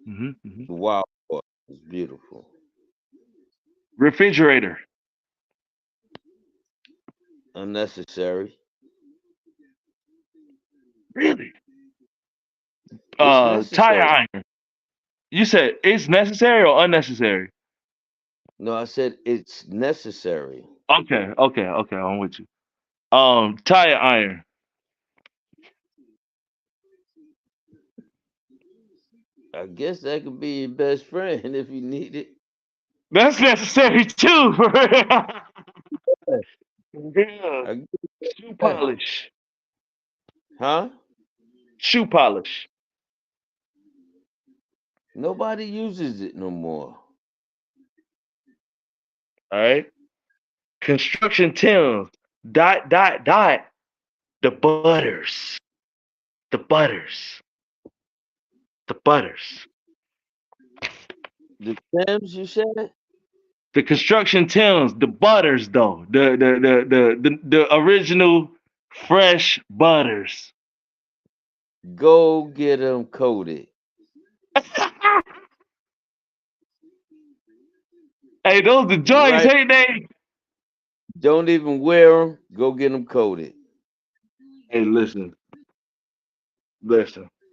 Speaker 1: Hmm.
Speaker 2: The wild water is beautiful.
Speaker 1: Refrigerator.
Speaker 2: Unnecessary.
Speaker 1: Really?
Speaker 2: It's
Speaker 1: Tire
Speaker 2: necessary.
Speaker 1: iron. You said it's necessary or unnecessary?
Speaker 2: No, I said it's necessary.
Speaker 1: Okay. I'm with you. Tire iron.
Speaker 2: I guess that could be your best friend if you need it.
Speaker 1: That's necessary too. Yeah.
Speaker 2: I guess
Speaker 1: Shoe
Speaker 2: that.
Speaker 1: polish.
Speaker 2: Huh?
Speaker 1: Shoe polish.
Speaker 2: Nobody uses it no more.
Speaker 1: All right. Construction Tim's. Dot dot dot. The butters. The butters. The butters.
Speaker 2: The Timbs, you said?
Speaker 1: The construction Tim's. The butters though. The original fresh butters.
Speaker 2: Go get them coated.
Speaker 1: Hey, those the joints,
Speaker 2: Right?
Speaker 1: ain't they?
Speaker 2: Don't even wear them. Go get them coated.
Speaker 1: Hey, listen.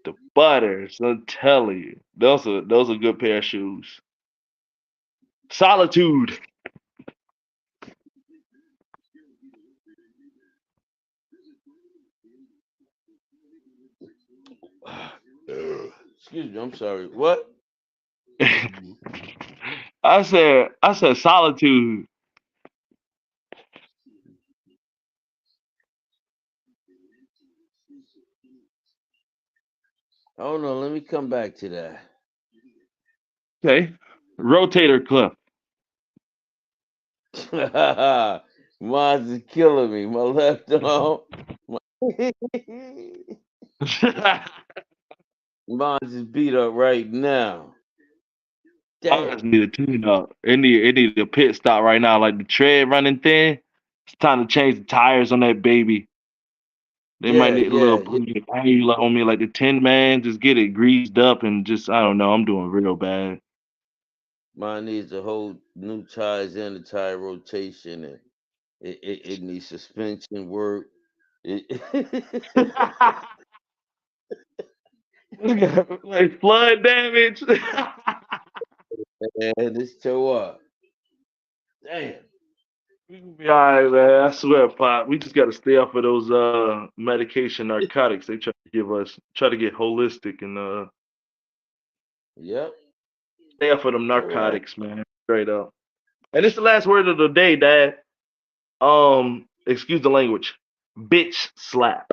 Speaker 1: The butters. I'm telling you, those are good pair of shoes. Solitude.
Speaker 2: Excuse me. I'm sorry. What?
Speaker 1: I said solitude.
Speaker 2: Oh no, let me come back to that.
Speaker 1: Okay. Rotator cuff.
Speaker 2: Mine's is killing me. My left arm. My... Mine's is beat up right now.
Speaker 1: Ours
Speaker 2: Damn.
Speaker 1: need a tune up. It need a pit stop right now. Like the tread running thin. It's time to change the tires on that baby. They might
Speaker 2: Yeah,
Speaker 1: need a little
Speaker 2: yeah, yeah.
Speaker 1: put a bang on me like the Tin Man. Just get it greased up and just I don't know. I'm doing real bad.
Speaker 2: Mine needs a whole new tires and a tire rotation, and it needs suspension work. It,
Speaker 1: Like flood damage.
Speaker 2: and it's tore up. Damn.
Speaker 1: We gonna be all right, man. I swear, Pop. We just gotta stay off of those medication narcotics. They try to give us, try to get holistic and
Speaker 2: Yep.
Speaker 1: stay off of them
Speaker 2: All right.
Speaker 1: narcotics, man. Straight up. And it's the last word of the day, Dad. Excuse the language. Bitch slap.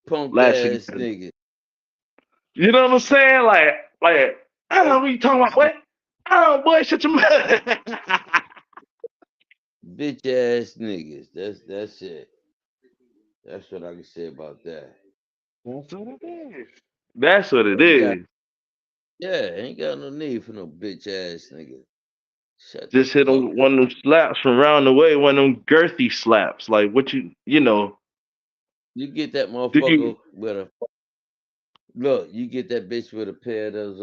Speaker 2: Punk
Speaker 1: Last thing.
Speaker 2: ass nigga.
Speaker 1: You know what I'm saying? Like, I don't know what you talking about. What? Oh, boy, shut your mouth.
Speaker 2: Bitch ass niggas. That's it. That's what I can say about that.
Speaker 1: That's what it is. That's what it
Speaker 2: Ain't got
Speaker 1: is.
Speaker 2: ain't got no need for no bitch ass nigga. Shut the
Speaker 1: Just hit
Speaker 2: fuck
Speaker 1: him
Speaker 2: up.
Speaker 1: one of them slaps from around the way, one of them girthy slaps. Like what you know,
Speaker 2: You get that
Speaker 1: do you
Speaker 2: motherfucker with a look, you get that bitch with a pair of those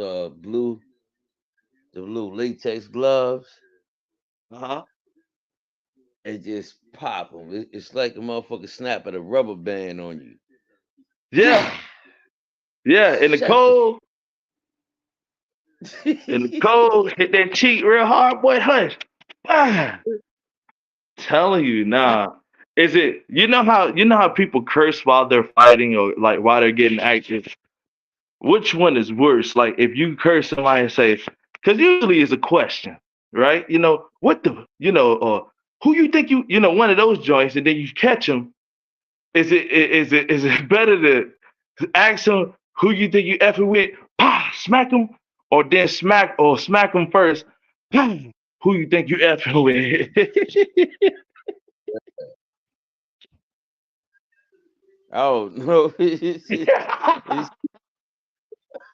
Speaker 2: the blue latex gloves
Speaker 1: uh-huh.
Speaker 2: and just pop them. It's like a motherfucker snapping a rubber band on you.
Speaker 1: Yeah, yeah.
Speaker 2: Shut the
Speaker 1: In the cold, hit that cheek real hard, boy, hush. Ah, telling you, nah. Is it you know how people curse while they're fighting or like while they're getting active? Which one is worse? Like if you curse somebody and say, because usually it's a question, right? What the, or who you think one of those joints, and then you catch them. Is it better to ask them who you think you effing with, pah, smack them, or then smack them first, pah, who you think you effing with?
Speaker 2: I don't know. It's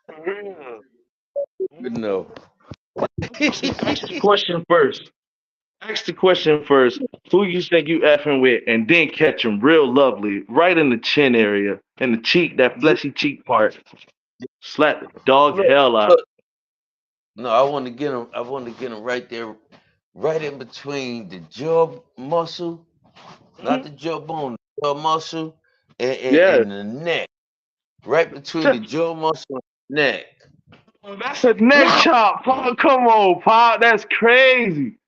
Speaker 1: For real.
Speaker 2: good enough.
Speaker 1: Ask the question first. Ask the question first. Who you think you effing with, and then catch him real lovely, right in the chin area, in the cheek, that
Speaker 2: Yeah,
Speaker 1: fleshy cheek part. Slap the dog
Speaker 2: look,
Speaker 1: hell out.
Speaker 2: look. No, I want to get him. I want to get him right there, right in between the jaw muscle, not
Speaker 1: Mhm.
Speaker 2: the jawbone, the jaw muscle,
Speaker 1: Yeah,
Speaker 2: and the neck. Right between the
Speaker 1: just
Speaker 2: jaw muscle and the neck.
Speaker 1: that's a neck chop. Pop, come on, Pop. That's crazy.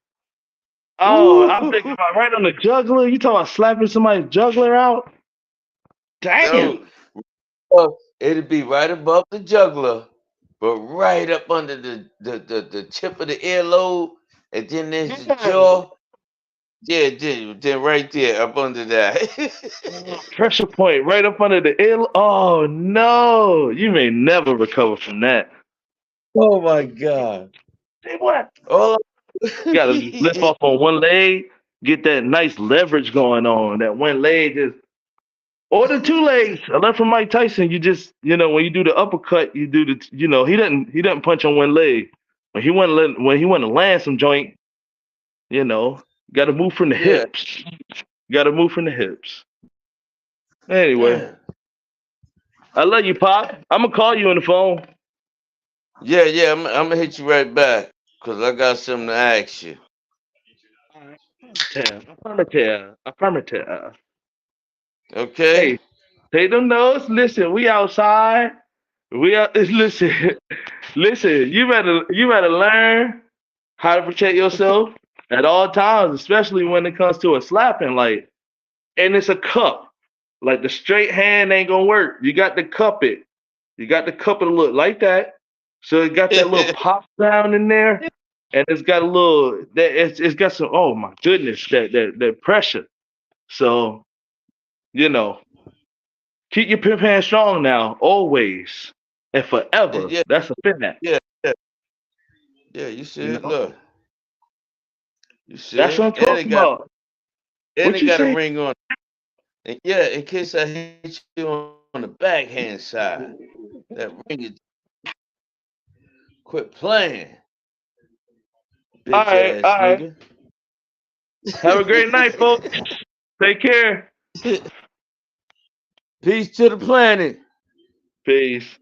Speaker 1: Oh, I'm thinking
Speaker 2: Ooh,
Speaker 1: about right on the jugular. You talking about slapping somebody's jugular out?
Speaker 2: no,
Speaker 1: Damn.
Speaker 2: it'd be right above the jugular, but right up under the tip of the earlobe, and then there's the
Speaker 1: Yeah.
Speaker 2: jaw. Yeah, then right there up under that.
Speaker 1: Pressure point right up under the ear. Oh no, you may never recover from that.
Speaker 2: Oh my god.
Speaker 1: Say what?
Speaker 2: Oh,
Speaker 1: You gotta lift off on one leg, get that nice leverage going on. That one leg just, or the two legs. I learned from Mike Tyson. You just, when you do the uppercut, you do he doesn't punch on one leg. When he want to land some joint, got to move from the
Speaker 2: yeah,
Speaker 1: hips. Got to move from the hips. Anyway,
Speaker 2: damn.
Speaker 1: I love you, Pop. I'm gonna call you on the phone.
Speaker 2: Yeah, yeah, I'm gonna hit you right back because I got something to ask you.
Speaker 1: Affirmative, affirmative, affirmative.
Speaker 2: Okay?
Speaker 1: Hey, take them notes. Listen, we outside. We are. Listen, listen. You better learn how to protect yourself at all times, especially when it comes to a slapping. Like, and it's a cup. Like the straight hand ain't gonna work. You got to cup it. You got to cup it a little like that. So it got that little pop sound in there, and it's got a little that it's got some. Oh my goodness, that pressure. So you know, Keep your pimp hand strong now, always and
Speaker 2: And
Speaker 1: forever.
Speaker 2: yeah,
Speaker 1: That's a fit.
Speaker 2: yeah, yeah, yeah. You
Speaker 1: You
Speaker 2: see it?
Speaker 1: know,
Speaker 2: Look, you see
Speaker 1: that's what I'm
Speaker 2: it?
Speaker 1: talking about.
Speaker 2: And
Speaker 1: What
Speaker 2: it
Speaker 1: you
Speaker 2: got a
Speaker 1: say?
Speaker 2: ring on. And yeah, in case I hit you on the backhand side, that ring is quit playing, bitch ass
Speaker 1: All right.
Speaker 2: nigga.
Speaker 1: Have a great night, folks. Take care.
Speaker 2: Peace to the planet.
Speaker 1: Peace.